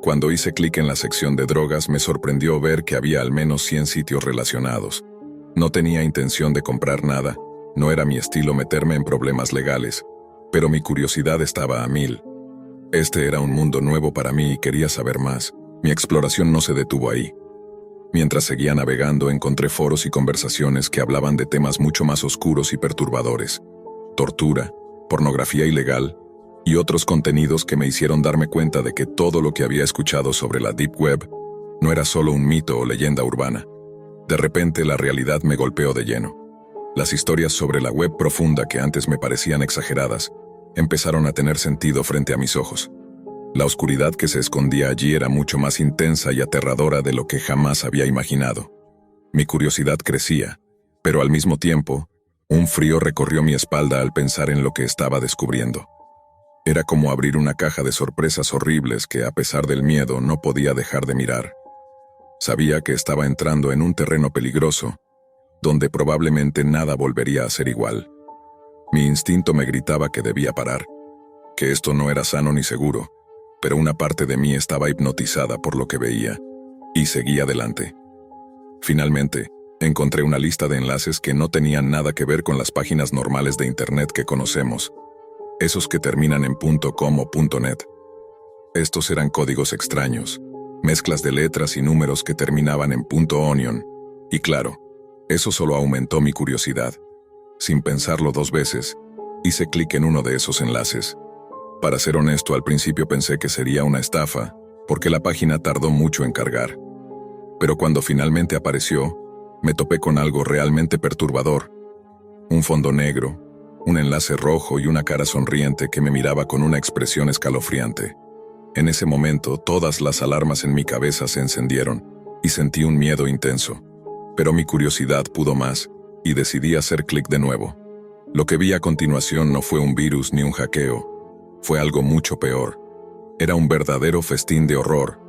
Cuando hice clic en la sección de drogas me sorprendió ver que había al menos 100 sitios relacionados. No tenía intención de comprar nada, no era mi estilo meterme en problemas legales, pero mi curiosidad estaba a 1000. Este era un mundo nuevo para mí y quería saber más. Mi exploración no se detuvo ahí. Mientras seguía navegando encontré foros y conversaciones que hablaban de temas mucho más oscuros y perturbadores: tortura, pornografía ilegal y otros contenidos que me hicieron darme cuenta de que todo lo que había escuchado sobre la Deep Web no era solo un mito o leyenda urbana. De repente la realidad me golpeó de lleno. Las historias sobre la web profunda que antes me parecían exageradas empezaron a tener sentido frente a mis ojos. La oscuridad que se escondía allí era mucho más intensa y aterradora de lo que jamás había imaginado. Mi curiosidad crecía, pero al mismo tiempo, un frío recorrió mi espalda al pensar en lo que estaba descubriendo. Era como abrir una caja de sorpresas horribles que, a pesar del miedo, no podía dejar de mirar. Sabía que estaba entrando en un terreno peligroso, donde probablemente nada volvería a ser igual. Mi instinto me gritaba que debía parar, que esto no era sano ni seguro, pero una parte de mí estaba hipnotizada por lo que veía, y seguí adelante. Finalmente, encontré una lista de enlaces que no tenían nada que ver con las páginas normales de Internet que conocemos, esos que terminan en .com o .net. Estos eran códigos extraños, mezclas de letras y números que terminaban en .onion, y claro, eso solo aumentó mi curiosidad. Sin pensarlo 2 veces, hice clic en uno de esos enlaces. Para ser honesto, al principio pensé que sería una estafa, porque la página tardó mucho en cargar. Pero cuando finalmente apareció, me topé con algo realmente perturbador. Un fondo negro, un enlace rojo y una cara sonriente que me miraba con una expresión escalofriante. En ese momento, todas las alarmas en mi cabeza se encendieron, y sentí un miedo intenso. Pero mi curiosidad pudo más, y decidí hacer clic de nuevo. Lo que vi a continuación no fue un virus ni un hackeo. Fue algo mucho peor. Era un verdadero festín de horror.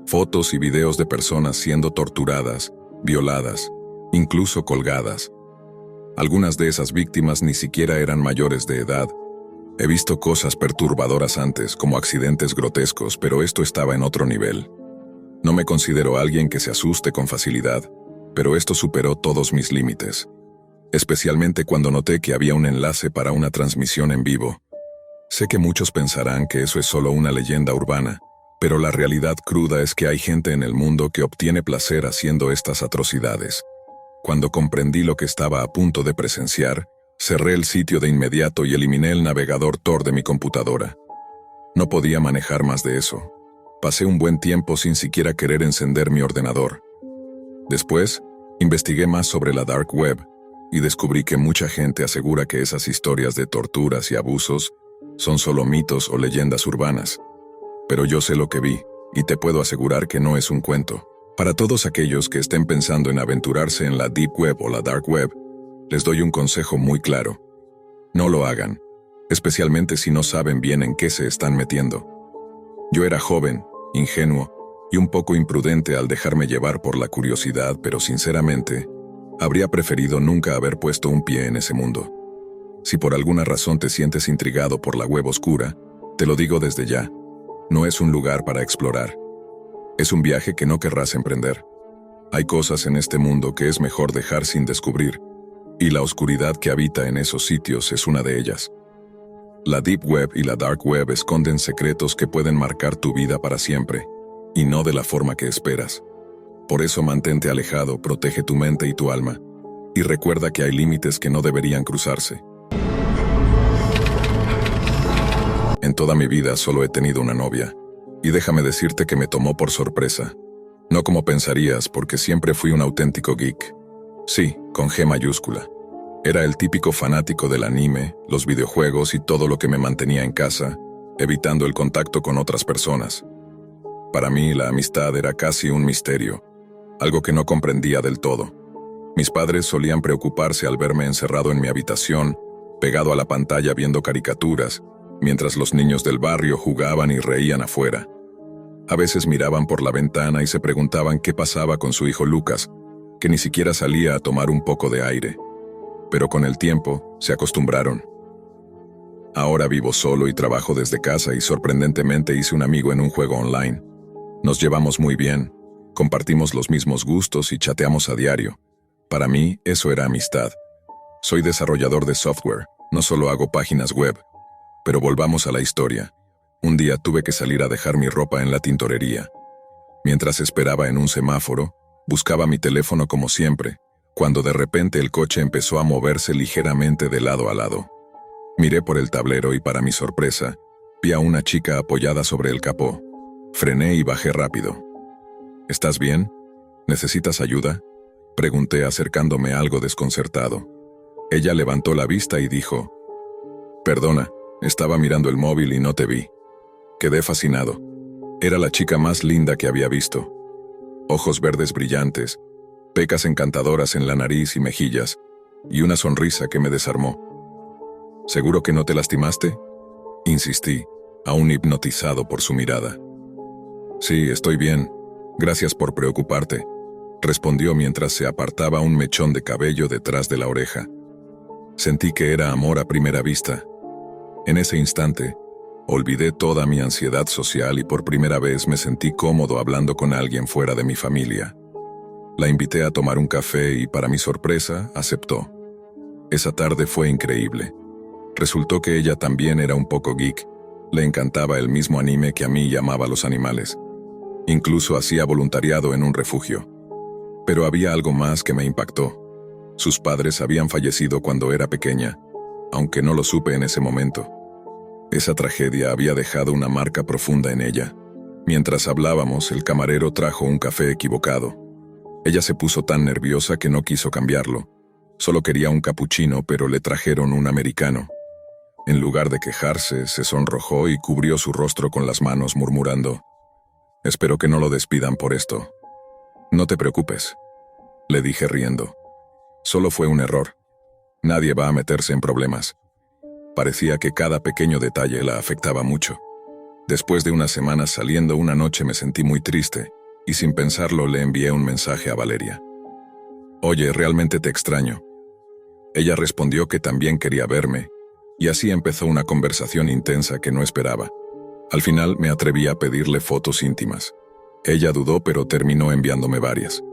Fotos y videos de personas siendo torturadas, violadas, incluso colgadas. Algunas de esas víctimas ni siquiera eran mayores de edad. He visto cosas perturbadoras antes, como accidentes grotescos, pero esto estaba en otro nivel. No me considero alguien que se asuste con facilidad, pero esto superó todos mis límites. Especialmente cuando noté que había un enlace para una transmisión en vivo. Sé que muchos pensarán que eso es solo una leyenda urbana, pero la realidad cruda es que hay gente en el mundo que obtiene placer haciendo estas atrocidades. Cuando comprendí lo que estaba a punto de presenciar, cerré el sitio de inmediato y eliminé el navegador Tor de mi computadora. No podía manejar más de eso. Pasé un buen tiempo sin siquiera querer encender mi ordenador. Después, investigué más sobre la Dark Web y descubrí que mucha gente asegura que esas historias de torturas y abusos son solo mitos o leyendas urbanas. Pero yo sé lo que vi, y te puedo asegurar que no es un cuento. Para todos aquellos que estén pensando en aventurarse en la Deep Web o la Dark Web, les doy un consejo muy claro. No lo hagan, especialmente si no saben bien en qué se están metiendo. Yo era joven, ingenuo, y un poco imprudente al dejarme llevar por la curiosidad, pero sinceramente, habría preferido nunca haber puesto un pie en ese mundo. Si por alguna razón te sientes intrigado por la web oscura, te lo digo desde ya, no es un lugar para explorar. Es un viaje que no querrás emprender. Hay cosas en este mundo que es mejor dejar sin descubrir, y la oscuridad que habita en esos sitios es una de ellas. La Deep Web y la Dark Web esconden secretos que pueden marcar tu vida para siempre, y no de la forma que esperas. Por eso mantente alejado, protege tu mente y tu alma, y recuerda que hay límites que no deberían cruzarse. En toda mi vida solo he tenido una novia, y déjame decirte que me tomó por sorpresa. No como pensarías, porque siempre fui un auténtico geek. Sí, con G mayúscula. Era el típico fanático del anime, los videojuegos y todo lo que me mantenía en casa, evitando el contacto con otras personas. Para mí, la amistad era casi un misterio, algo que no comprendía del todo. Mis padres solían preocuparse al verme encerrado en mi habitación, pegado a la pantalla viendo caricaturas, mientras los niños del barrio jugaban y reían afuera. A veces miraban por la ventana y se preguntaban qué pasaba con su hijo Lucas, que ni siquiera salía a tomar un poco de aire. Pero con el tiempo, se acostumbraron. Ahora vivo solo y trabajo desde casa y sorprendentemente hice un amigo en un juego online. Nos llevamos muy bien, compartimos los mismos gustos y chateamos a diario. Para mí, eso era amistad. Soy desarrollador de software, no solo hago páginas web. Pero volvamos a la historia. Un día tuve que salir a dejar mi ropa en la tintorería. Mientras esperaba en un semáforo, buscaba mi teléfono como siempre, cuando de repente el coche empezó a moverse ligeramente de lado a lado. Miré por el tablero y para mi sorpresa, vi a una chica apoyada sobre el capó. Frené y bajé rápido. ¿Estás bien? ¿Necesitas ayuda?, pregunté acercándome algo desconcertado. Ella levantó la vista y dijo: «Perdona, estaba mirando el móvil y no te vi». Quedé fascinado. Era la chica más linda que había visto. Ojos verdes brillantes, pecas encantadoras en la nariz y mejillas, y una sonrisa que me desarmó. ¿Seguro que no te lastimaste?, insistí, aún hipnotizado por su mirada. «Sí, estoy bien. Gracias por preocuparte», respondió mientras se apartaba un mechón de cabello detrás de la oreja. Sentí que era amor a primera vista. En ese instante, olvidé toda mi ansiedad social y por primera vez me sentí cómodo hablando con alguien fuera de mi familia. La invité a tomar un café y, para mi sorpresa, aceptó. Esa tarde fue increíble. Resultó que ella también era un poco geek. Le encantaba el mismo anime que a mí y amaba los animales. Incluso hacía voluntariado en un refugio. Pero había algo más que me impactó. Sus padres habían fallecido cuando era pequeña, aunque no lo supe en ese momento. Esa tragedia había dejado una marca profunda en ella. Mientras hablábamos, el camarero trajo un café equivocado. Ella se puso tan nerviosa que no quiso cambiarlo. Solo quería un capuchino, pero le trajeron un americano. En lugar de quejarse, se sonrojó y cubrió su rostro con las manos murmurando: «Espero que no lo despidan por esto». «No te preocupes», le dije riendo. «Solo fue un error. Nadie va a meterse en problemas». Parecía que cada pequeño detalle la afectaba mucho. Después de unas semanas saliendo, una noche me sentí muy triste, y sin pensarlo le envié un mensaje a Valeria. «Oye, realmente te extraño». Ella respondió que también quería verme, y así empezó una conversación intensa que no esperaba. Al final me atreví a pedirle fotos íntimas. Ella dudó, pero terminó enviándome varias.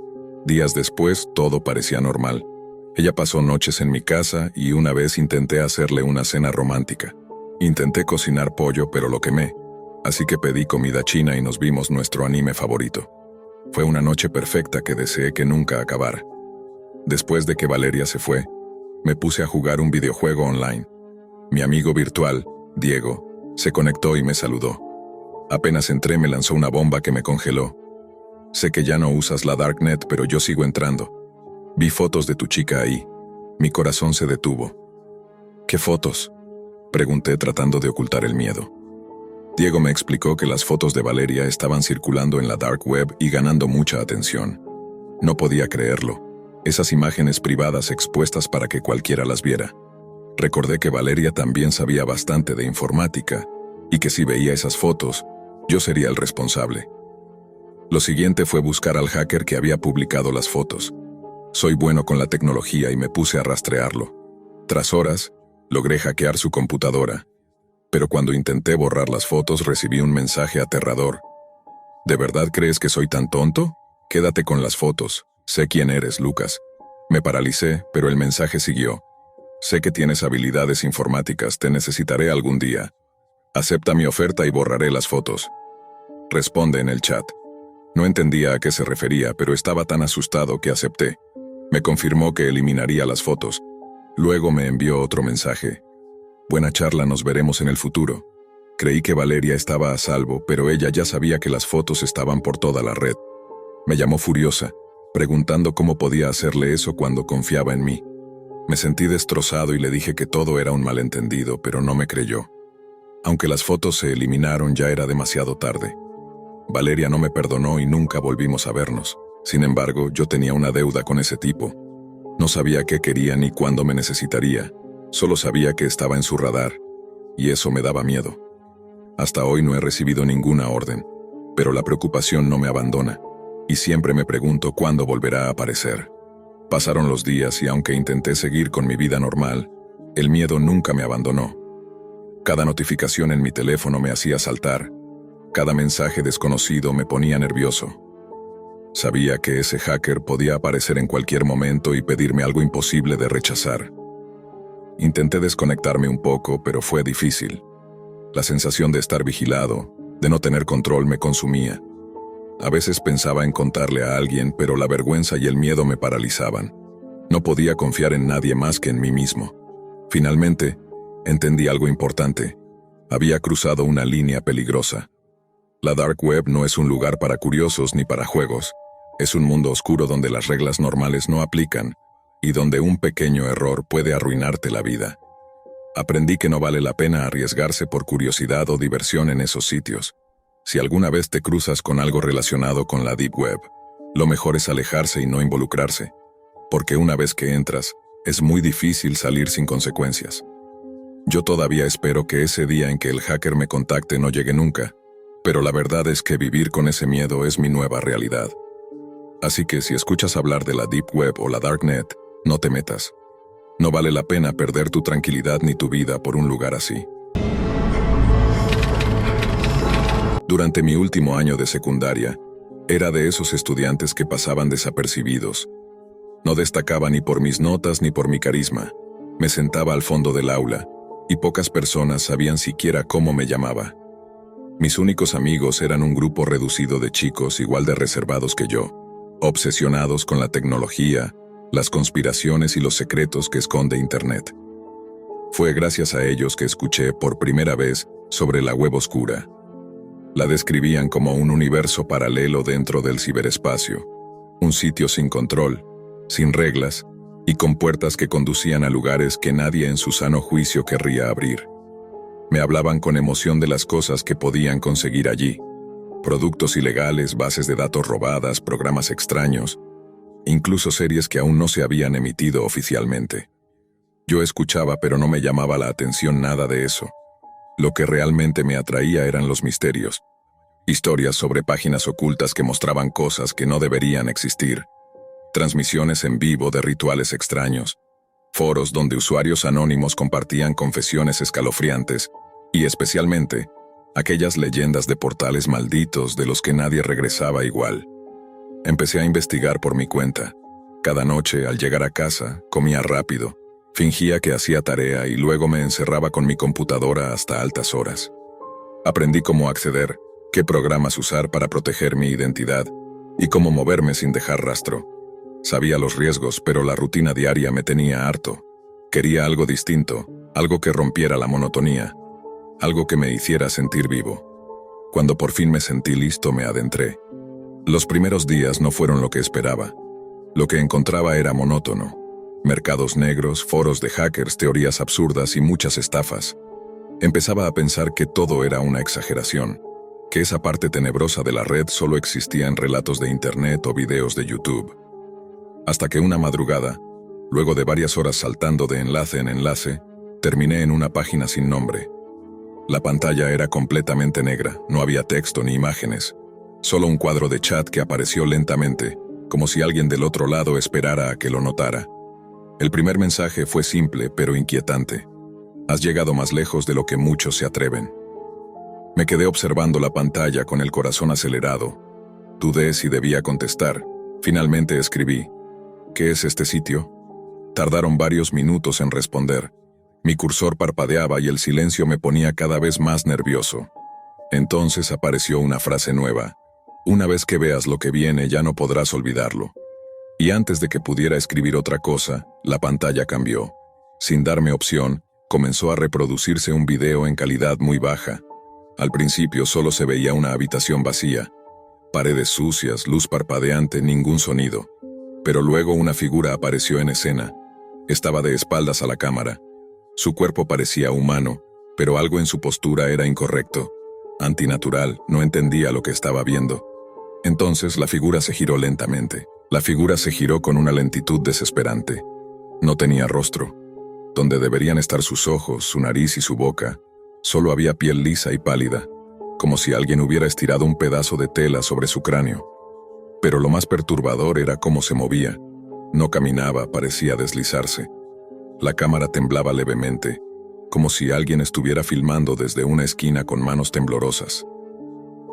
Días después, todo parecía normal. Ella pasó noches en mi casa y una vez intenté hacerle una cena romántica. Intenté cocinar pollo, pero lo quemé. Así que pedí comida china y nos vimos nuestro anime favorito. Fue una noche perfecta que deseé que nunca acabara. Después de que Valeria se fue, me puse a jugar un videojuego online. Mi amigo virtual, Diego, se conectó y me saludó. Apenas entré me lanzó una bomba que me congeló. «Sé que ya no usas la Darknet, pero yo sigo entrando. Vi fotos de tu chica ahí». Mi corazón se detuvo. «¿Qué fotos?», pregunté tratando de ocultar el miedo. Diego me explicó que las fotos de Valeria estaban circulando en la Dark Web y ganando mucha atención. No podía creerlo. Esas imágenes privadas expuestas para que cualquiera las viera. Recordé que Valeria también sabía bastante de informática y que si veía esas fotos, yo sería el responsable. Lo siguiente fue buscar al hacker que había publicado las fotos. Soy bueno con la tecnología y me puse a rastrearlo. Tras horas, logré hackear su computadora. Pero cuando intenté borrar las fotos recibí un mensaje aterrador. ¿De verdad crees que soy tan tonto? Quédate con las fotos. Sé quién eres, Lucas. Me paralicé, pero el mensaje siguió. Sé que tienes habilidades informáticas, te necesitaré algún día. Acepta mi oferta y borraré las fotos. Responde en el chat. No entendía a qué se refería, pero estaba tan asustado que acepté. Me confirmó que eliminaría las fotos. Luego me envió otro mensaje. Buena charla, nos veremos en el futuro. Creí que Valeria estaba a salvo, pero ella ya sabía que las fotos estaban por toda la red. Me llamó furiosa, preguntando cómo podía hacerle eso cuando confiaba en mí. Me sentí destrozado y le dije que todo era un malentendido, pero no me creyó. Aunque las fotos se eliminaron, ya era demasiado tarde. Valeria no me perdonó y nunca volvimos a vernos. Sin embargo, yo tenía una deuda con ese tipo. No sabía qué quería ni cuándo me necesitaría. Solo sabía que estaba en su radar, y eso me daba miedo. Hasta hoy no he recibido ninguna orden, pero la preocupación no me abandona, y siempre me pregunto cuándo volverá a aparecer. Pasaron los días y aunque intenté seguir con mi vida normal, el miedo nunca me abandonó. Cada notificación en mi teléfono me hacía saltar. Cada mensaje desconocido me ponía nervioso. Sabía que ese hacker podía aparecer en cualquier momento y pedirme algo imposible de rechazar. Intenté desconectarme un poco, pero fue difícil. La sensación de estar vigilado, de no tener control, me consumía. A veces pensaba en contarle a alguien, pero la vergüenza y el miedo me paralizaban. No podía confiar en nadie más que en mí mismo. Finalmente, entendí algo importante. Había cruzado una línea peligrosa. La Dark Web no es un lugar para curiosos ni para juegos. Es un mundo oscuro donde las reglas normales no aplican y donde un pequeño error puede arruinarte la vida. Aprendí que no vale la pena arriesgarse por curiosidad o diversión en esos sitios. Si alguna vez te cruzas con algo relacionado con la Deep Web, lo mejor es alejarse y no involucrarse, porque una vez que entras, es muy difícil salir sin consecuencias. Yo todavía espero que ese día en que el hacker me contacte no llegue nunca, pero la verdad es que vivir con ese miedo es mi nueva realidad. Así que si escuchas hablar de la Deep Web o la Darknet, no te metas. No vale la pena perder tu tranquilidad ni tu vida por un lugar así. Durante mi último año de secundaria, era de esos estudiantes que pasaban desapercibidos. No destacaba ni por mis notas ni por mi carisma. Me sentaba al fondo del aula, y pocas personas sabían siquiera cómo me llamaba. Mis únicos amigos eran un grupo reducido de chicos igual de reservados que yo, obsesionados con la tecnología, las conspiraciones y los secretos que esconde Internet. Fue gracias a ellos que escuché por primera vez sobre la web oscura. La describían como un universo paralelo dentro del ciberespacio, un sitio sin control, sin reglas y con puertas que conducían a lugares que nadie en su sano juicio querría abrir. Me hablaban con emoción de las cosas que podían conseguir allí: productos ilegales, bases de datos robadas, programas extraños, incluso series que aún no se habían emitido oficialmente. Yo escuchaba, pero no me llamaba la atención nada de eso. Lo que realmente me atraía eran los misterios. Historias sobre páginas ocultas que mostraban cosas que no deberían existir. Transmisiones en vivo de rituales extraños. Foros donde usuarios anónimos compartían confesiones escalofriantes. Y especialmente, aquellas leyendas de portales malditos de los que nadie regresaba igual. Empecé a investigar por mi cuenta. Cada noche, al llegar a casa, comía rápido. Fingía que hacía tarea y luego me encerraba con mi computadora hasta altas horas. Aprendí cómo acceder, qué programas usar para proteger mi identidad y cómo moverme sin dejar rastro. Sabía los riesgos, pero la rutina diaria me tenía harto. Quería algo distinto, algo que rompiera la monotonía, algo que me hiciera sentir vivo. Cuando por fin me sentí listo, me adentré. Los primeros días no fueron lo que esperaba. Lo que encontraba era monótono. Mercados negros, foros de hackers, teorías absurdas y muchas estafas. Empezaba a pensar que todo era una exageración, que esa parte tenebrosa de la red solo existía en relatos de internet o videos de YouTube. Hasta que una madrugada, luego de varias horas saltando de enlace en enlace, terminé en una página sin nombre. La pantalla era completamente negra, no había texto ni imágenes, Solo un cuadro de chat que apareció lentamente, como si alguien del otro lado esperara a que lo notara. El primer mensaje fue simple pero inquietante. Has llegado más lejos de lo que muchos se atreven. Me quedé observando la pantalla con el corazón acelerado. Dudé si debía contestar. Finalmente escribí: ¿qué es este sitio? Tardaron varios minutos en responder. Mi cursor parpadeaba y el silencio me ponía cada vez más nervioso. Entonces apareció una frase nueva: una vez que veas lo que viene ya no podrás olvidarlo. Y antes de que pudiera escribir otra cosa, la pantalla cambió. Sin darme opción, comenzó a reproducirse un video en calidad muy baja. Al principio solo se veía una habitación vacía. Paredes sucias, luz parpadeante, ningún sonido. Pero luego una figura apareció en escena. Estaba de espaldas a la cámara. Su cuerpo parecía humano, pero algo en su postura era incorrecto. Antinatural, no entendía lo que estaba viendo. Entonces la figura se giró lentamente. La figura se giró con una lentitud desesperante. No tenía rostro. Donde deberían estar sus ojos, su nariz y su boca, solo había piel lisa y pálida, como si alguien hubiera estirado un pedazo de tela sobre su cráneo. Pero lo más perturbador era cómo se movía. No caminaba, parecía deslizarse. La cámara temblaba levemente, como si alguien estuviera filmando desde una esquina con manos temblorosas.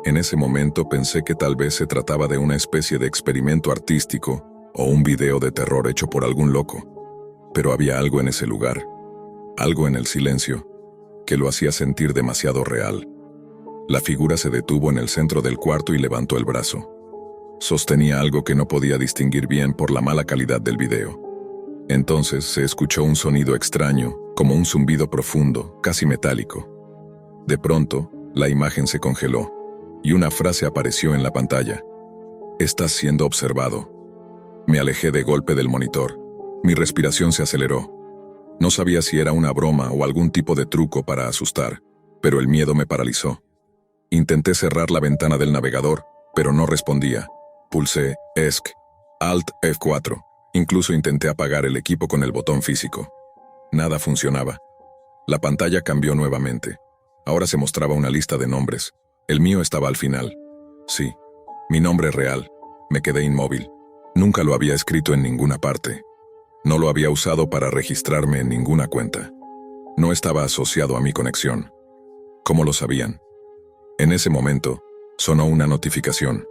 En ese momento pensé que tal vez se trataba de una especie de experimento artístico o un video de terror hecho por algún loco. Pero había algo en ese lugar, algo en el silencio, que lo hacía sentir demasiado real. La figura se detuvo en el centro del cuarto y levantó el brazo. Sostenía algo que no podía distinguir bien por la mala calidad del video. Entonces se escuchó un sonido extraño, como un zumbido profundo, casi metálico. De pronto, la imagen se congeló, y una frase apareció en la pantalla: «Estás siendo observado». Me alejé de golpe del monitor. Mi respiración se aceleró. No sabía si era una broma o algún tipo de truco para asustar, pero el miedo me paralizó. Intenté cerrar la ventana del navegador, pero no respondía. Pulsé ESC, Alt F4. Incluso intenté apagar el equipo con el botón físico. Nada funcionaba. La pantalla cambió nuevamente. Ahora se mostraba una lista de nombres. El mío estaba al final. Sí, mi nombre real. Me quedé inmóvil. Nunca lo había escrito en ninguna parte. No lo había usado para registrarme en ninguna cuenta. No estaba asociado a mi conexión. ¿Cómo lo sabían? En ese momento, sonó una notificación.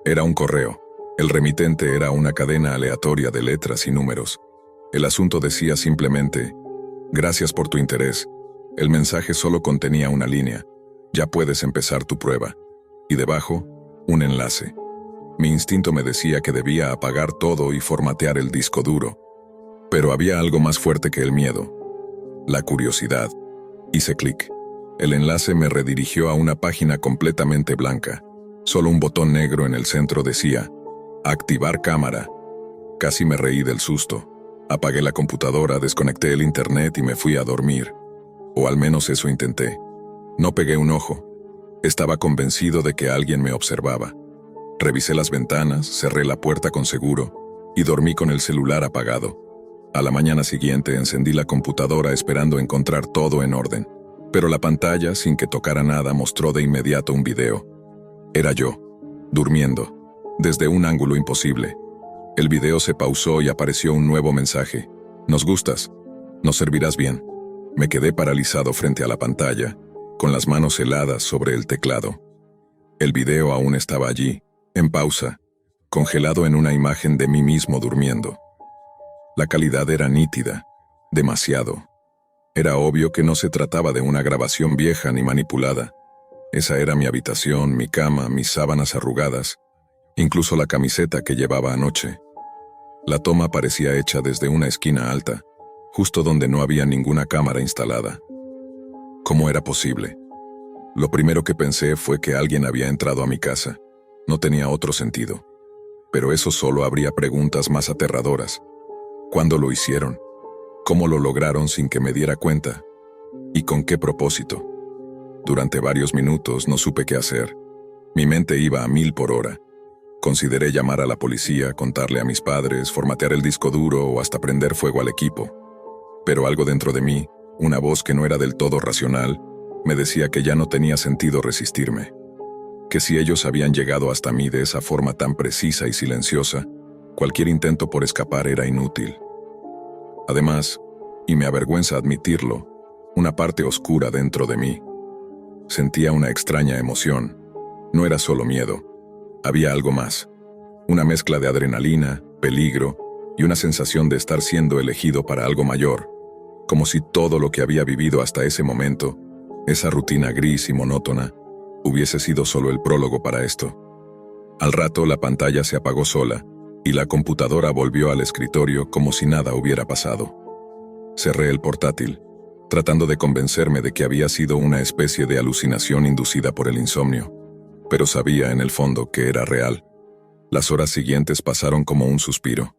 Era un correo. El remitente era una cadena aleatoria de letras y números. El asunto decía simplemente: «Gracias por tu interés». El mensaje solo contenía una línea: «Ya puedes empezar tu prueba». Y debajo, un enlace. Mi instinto me decía que debía apagar todo y formatear el disco duro. Pero había algo más fuerte que el miedo: la curiosidad. Hice clic. El enlace me redirigió a una página completamente blanca. Solo un botón negro en el centro decía: «Activar cámara». Casi me reí del susto. Apagué la computadora, desconecté el internet y me fui a dormir. O al menos eso intenté. No pegué un ojo. Estaba convencido de que alguien me observaba. Revisé las ventanas, cerré la puerta con seguro y dormí con el celular apagado. A la mañana siguiente encendí la computadora esperando encontrar todo en orden. Pero la pantalla, sin que tocara nada, mostró de inmediato un video. Era yo, durmiendo, desde un ángulo imposible. El video se pausó y apareció un nuevo mensaje: «Nos gustas, nos servirás bien». Me quedé paralizado frente a la pantalla, con las manos heladas sobre el teclado. El video aún estaba allí, en pausa, congelado en una imagen de mí mismo durmiendo. La calidad era nítida, demasiado. Era obvio que no se trataba de una grabación vieja ni manipulada. Esa era mi habitación, mi cama, mis sábanas arrugadas, incluso la camiseta que llevaba anoche. La toma parecía hecha desde una esquina alta, justo donde no había ninguna cámara instalada. ¿Cómo era posible? Lo primero que pensé fue que alguien había entrado a mi casa. No tenía otro sentido. Pero eso solo abría preguntas más aterradoras. ¿Cuándo lo hicieron? ¿Cómo lo lograron sin que me diera cuenta? ¿Y con qué propósito? Durante varios minutos no supe qué hacer. Mi mente iba a 1000 por hora. Consideré llamar a la policía, contarle a mis padres, formatear el disco duro o hasta prender fuego al equipo. Pero algo dentro de mí, una voz que no era del todo racional, me decía que ya no tenía sentido resistirme. que si ellos habían llegado hasta mí de esa forma tan precisa y silenciosa, cualquier intento por escapar era inútil. Además, y me avergüenza admitirlo, una parte oscura dentro de mí sentía una extraña emoción. No era solo miedo, había algo más. Una mezcla de adrenalina, peligro y una sensación de estar siendo elegido para algo mayor, como si todo lo que había vivido hasta ese momento, esa rutina gris y monótona, hubiese sido solo el prólogo para esto. Al rato la pantalla se apagó sola y la computadora volvió al escritorio como si nada hubiera pasado. Cerré el portátil, tratando de convencerme de que había sido una especie de alucinación inducida por el insomnio, pero sabía en el fondo que era real. Las horas siguientes pasaron como un suspiro.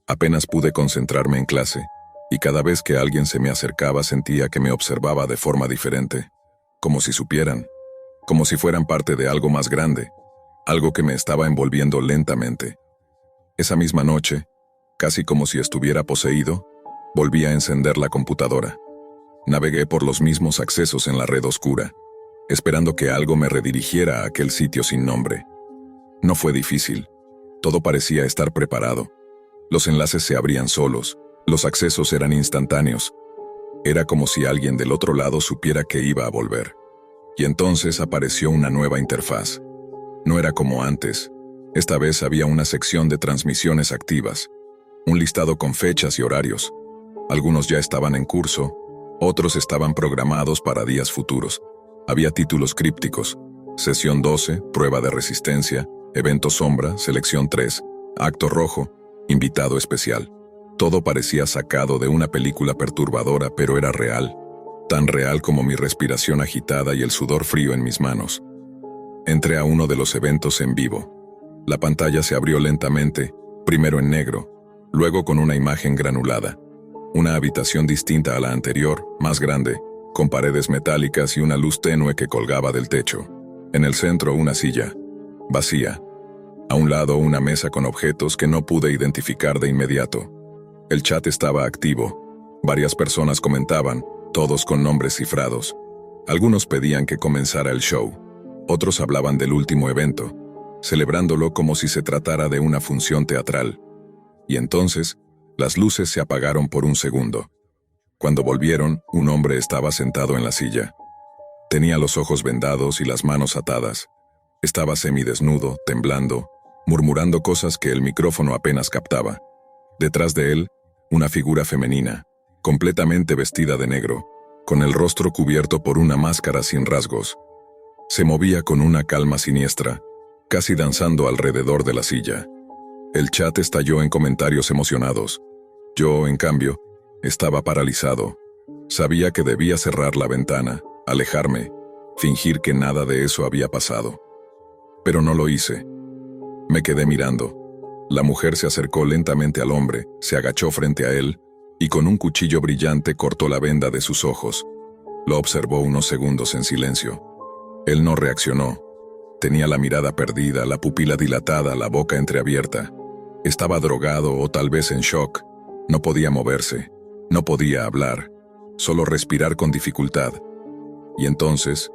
Apenas pude concentrarme en clase, y cada vez que alguien se me acercaba sentía que me observaba de forma diferente, como si supieran, como si fueran parte de algo más grande, algo que me estaba envolviendo lentamente. Esa misma noche, casi como si estuviera poseído, volví a encender la computadora. Navegué por los mismos accesos en la red oscura, esperando que algo me redirigiera a aquel sitio sin nombre. No fue difícil. Todo parecía estar preparado. Los enlaces se abrían solos, los accesos eran instantáneos. Era como si alguien del otro lado supiera que iba a volver. Y entonces apareció una nueva interfaz. No era como antes. Esta vez había una sección de transmisiones activas, un listado con fechas y horarios. Algunos ya estaban en curso, otros estaban programados para días futuros. Había títulos crípticos: Sesión 12, Prueba de Resistencia, Evento Sombra, Selección 3, Acto Rojo, Invitado Especial. Todo parecía sacado de una película perturbadora, pero era real. Tan real como mi respiración agitada y el sudor frío en mis manos. Entré a uno de los eventos en vivo. La pantalla se abrió lentamente, primero en negro, luego con una imagen granulada. Una habitación distinta a la anterior, más grande, con paredes metálicas y una luz tenue que colgaba del techo. En el centro una silla, vacía. A un lado una mesa con objetos que no pude identificar de inmediato. El chat estaba activo. Varias personas comentaban, todos con nombres cifrados. Algunos pedían que comenzara el show. Otros hablaban del último evento, celebrándolo como si se tratara de una función teatral. Y entonces, las luces se apagaron por un segundo. Cuando volvieron, un hombre estaba sentado en la silla. Tenía los ojos vendados y las manos atadas. Estaba semidesnudo, temblando, murmurando cosas que el micrófono apenas captaba. Detrás de él, una figura femenina, completamente vestida de negro, con el rostro cubierto por una máscara sin rasgos. Se movía con una calma siniestra, casi danzando alrededor de la silla. El chat estalló en comentarios emocionados. Yo, en cambio, estaba paralizado. Sabía que debía cerrar la ventana, alejarme, fingir que nada de eso había pasado. Pero no lo hice. Me quedé mirando. La mujer se acercó lentamente al hombre, se agachó frente a él, y con un cuchillo brillante cortó la venda de sus ojos. Lo observó unos segundos en silencio. Él no reaccionó. Tenía la mirada perdida, la pupila dilatada, la boca entreabierta. Estaba drogado o tal vez en shock. No podía moverse, no podía hablar, solo respirar con dificultad. Y entonces,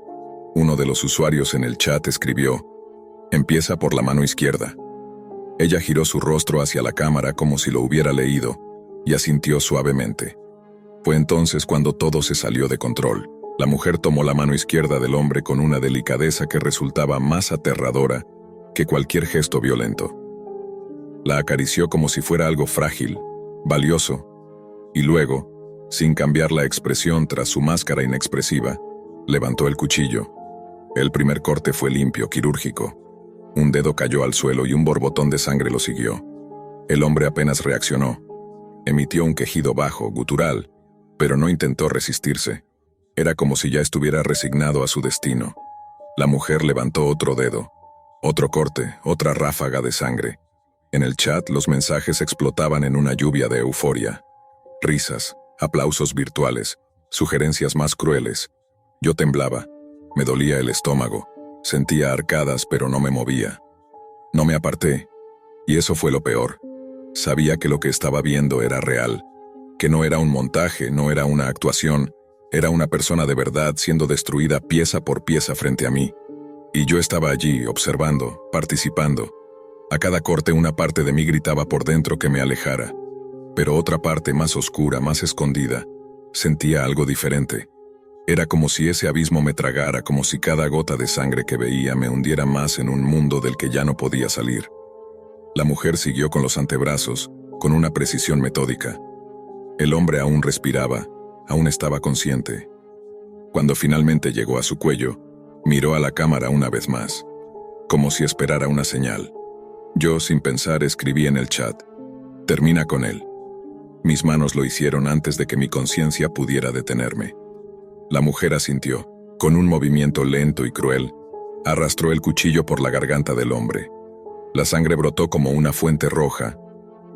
uno de los usuarios en el chat escribió: «Empieza por la mano izquierda». Ella giró su rostro hacia la cámara como si lo hubiera leído, y asintió suavemente. Fue entonces cuando todo se salió de control. La mujer tomó la mano izquierda del hombre con una delicadeza que resultaba más aterradora que cualquier gesto violento. La acarició como si fuera algo frágil, valioso, y luego, sin cambiar la expresión tras su máscara inexpresiva, levantó el cuchillo. El primer corte fue limpio, quirúrgico. Un dedo cayó al suelo y un borbotón de sangre lo siguió. El hombre apenas reaccionó. Emitió un quejido bajo, gutural, pero no intentó resistirse. Era como si ya estuviera resignado a su destino. La mujer levantó otro dedo. Otro corte, otra ráfaga de sangre. En el chat los mensajes explotaban en una lluvia de euforia. Risas, aplausos virtuales, sugerencias más crueles. Yo temblaba, me dolía el estómago, sentía arcadas pero no me movía. No me aparté, y eso fue lo peor. Sabía que lo que estaba viendo era real, que no era un montaje, no era una actuación, era una persona de verdad siendo destruida pieza por pieza frente a mí. Y yo estaba allí, observando, participando. A cada corte una parte de mí gritaba por dentro que me alejara, pero otra parte más oscura, más escondida, sentía algo diferente. Era como si ese abismo me tragara, como si cada gota de sangre que veía me hundiera más en un mundo del que ya no podía salir. La mujer siguió con los antebrazos, con una precisión metódica. El hombre aún respiraba, aún estaba consciente. Cuando finalmente llegó a su cuello, miró a la cámara una vez más, como si esperara una señal. Yo, sin pensar, escribí en el chat: termina con él. Mis manos lo hicieron antes de que mi conciencia pudiera detenerme. La mujer asintió. Con un movimiento lento y cruel, arrastró el cuchillo por la garganta del hombre. La sangre brotó como una fuente roja.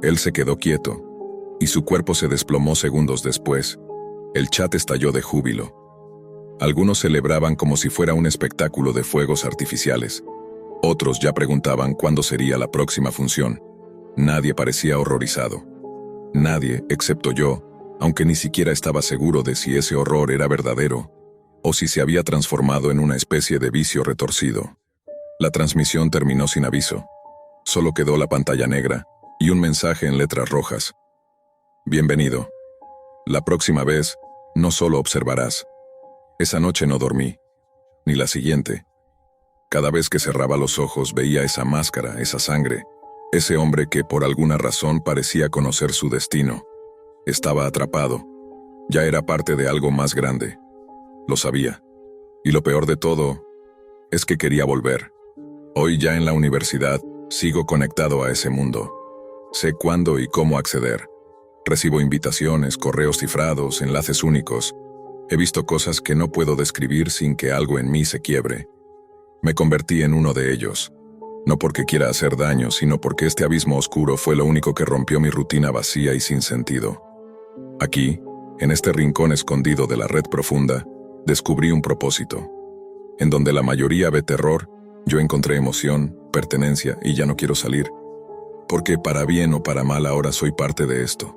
Él se quedó quieto, y su cuerpo se desplomó segundos después. El chat estalló de júbilo. Algunos celebraban como si fuera un espectáculo de fuegos artificiales. Otros ya preguntaban cuándo sería la próxima función. Nadie parecía horrorizado. Nadie, excepto yo, aunque ni siquiera estaba seguro de si ese horror era verdadero o si se había transformado en una especie de vicio retorcido. La transmisión terminó sin aviso. Solo quedó la pantalla negra y un mensaje en letras rojas. Bienvenido. La próxima vez, no solo observarás. Esa noche no dormí, ni la siguiente. Cada vez que cerraba los ojos veía esa máscara, esa sangre, ese hombre que por alguna razón parecía conocer su destino. Estaba atrapado. Ya era parte de algo más grande. Lo sabía. Y lo peor de todo es que quería volver. Hoy ya en la universidad, sigo conectado a ese mundo. Sé cuándo y cómo acceder. Recibo invitaciones, correos cifrados, enlaces únicos. He visto cosas que no puedo describir sin que algo en mí se quiebre. Me convertí en uno de ellos. No porque quiera hacer daño, sino porque este abismo oscuro fue lo único que rompió mi rutina vacía y sin sentido. Aquí, en este rincón escondido de la red profunda, descubrí un propósito. En donde la mayoría ve terror, yo encontré emoción, pertenencia y ya no quiero salir. Porque para bien o para mal ahora soy parte de esto.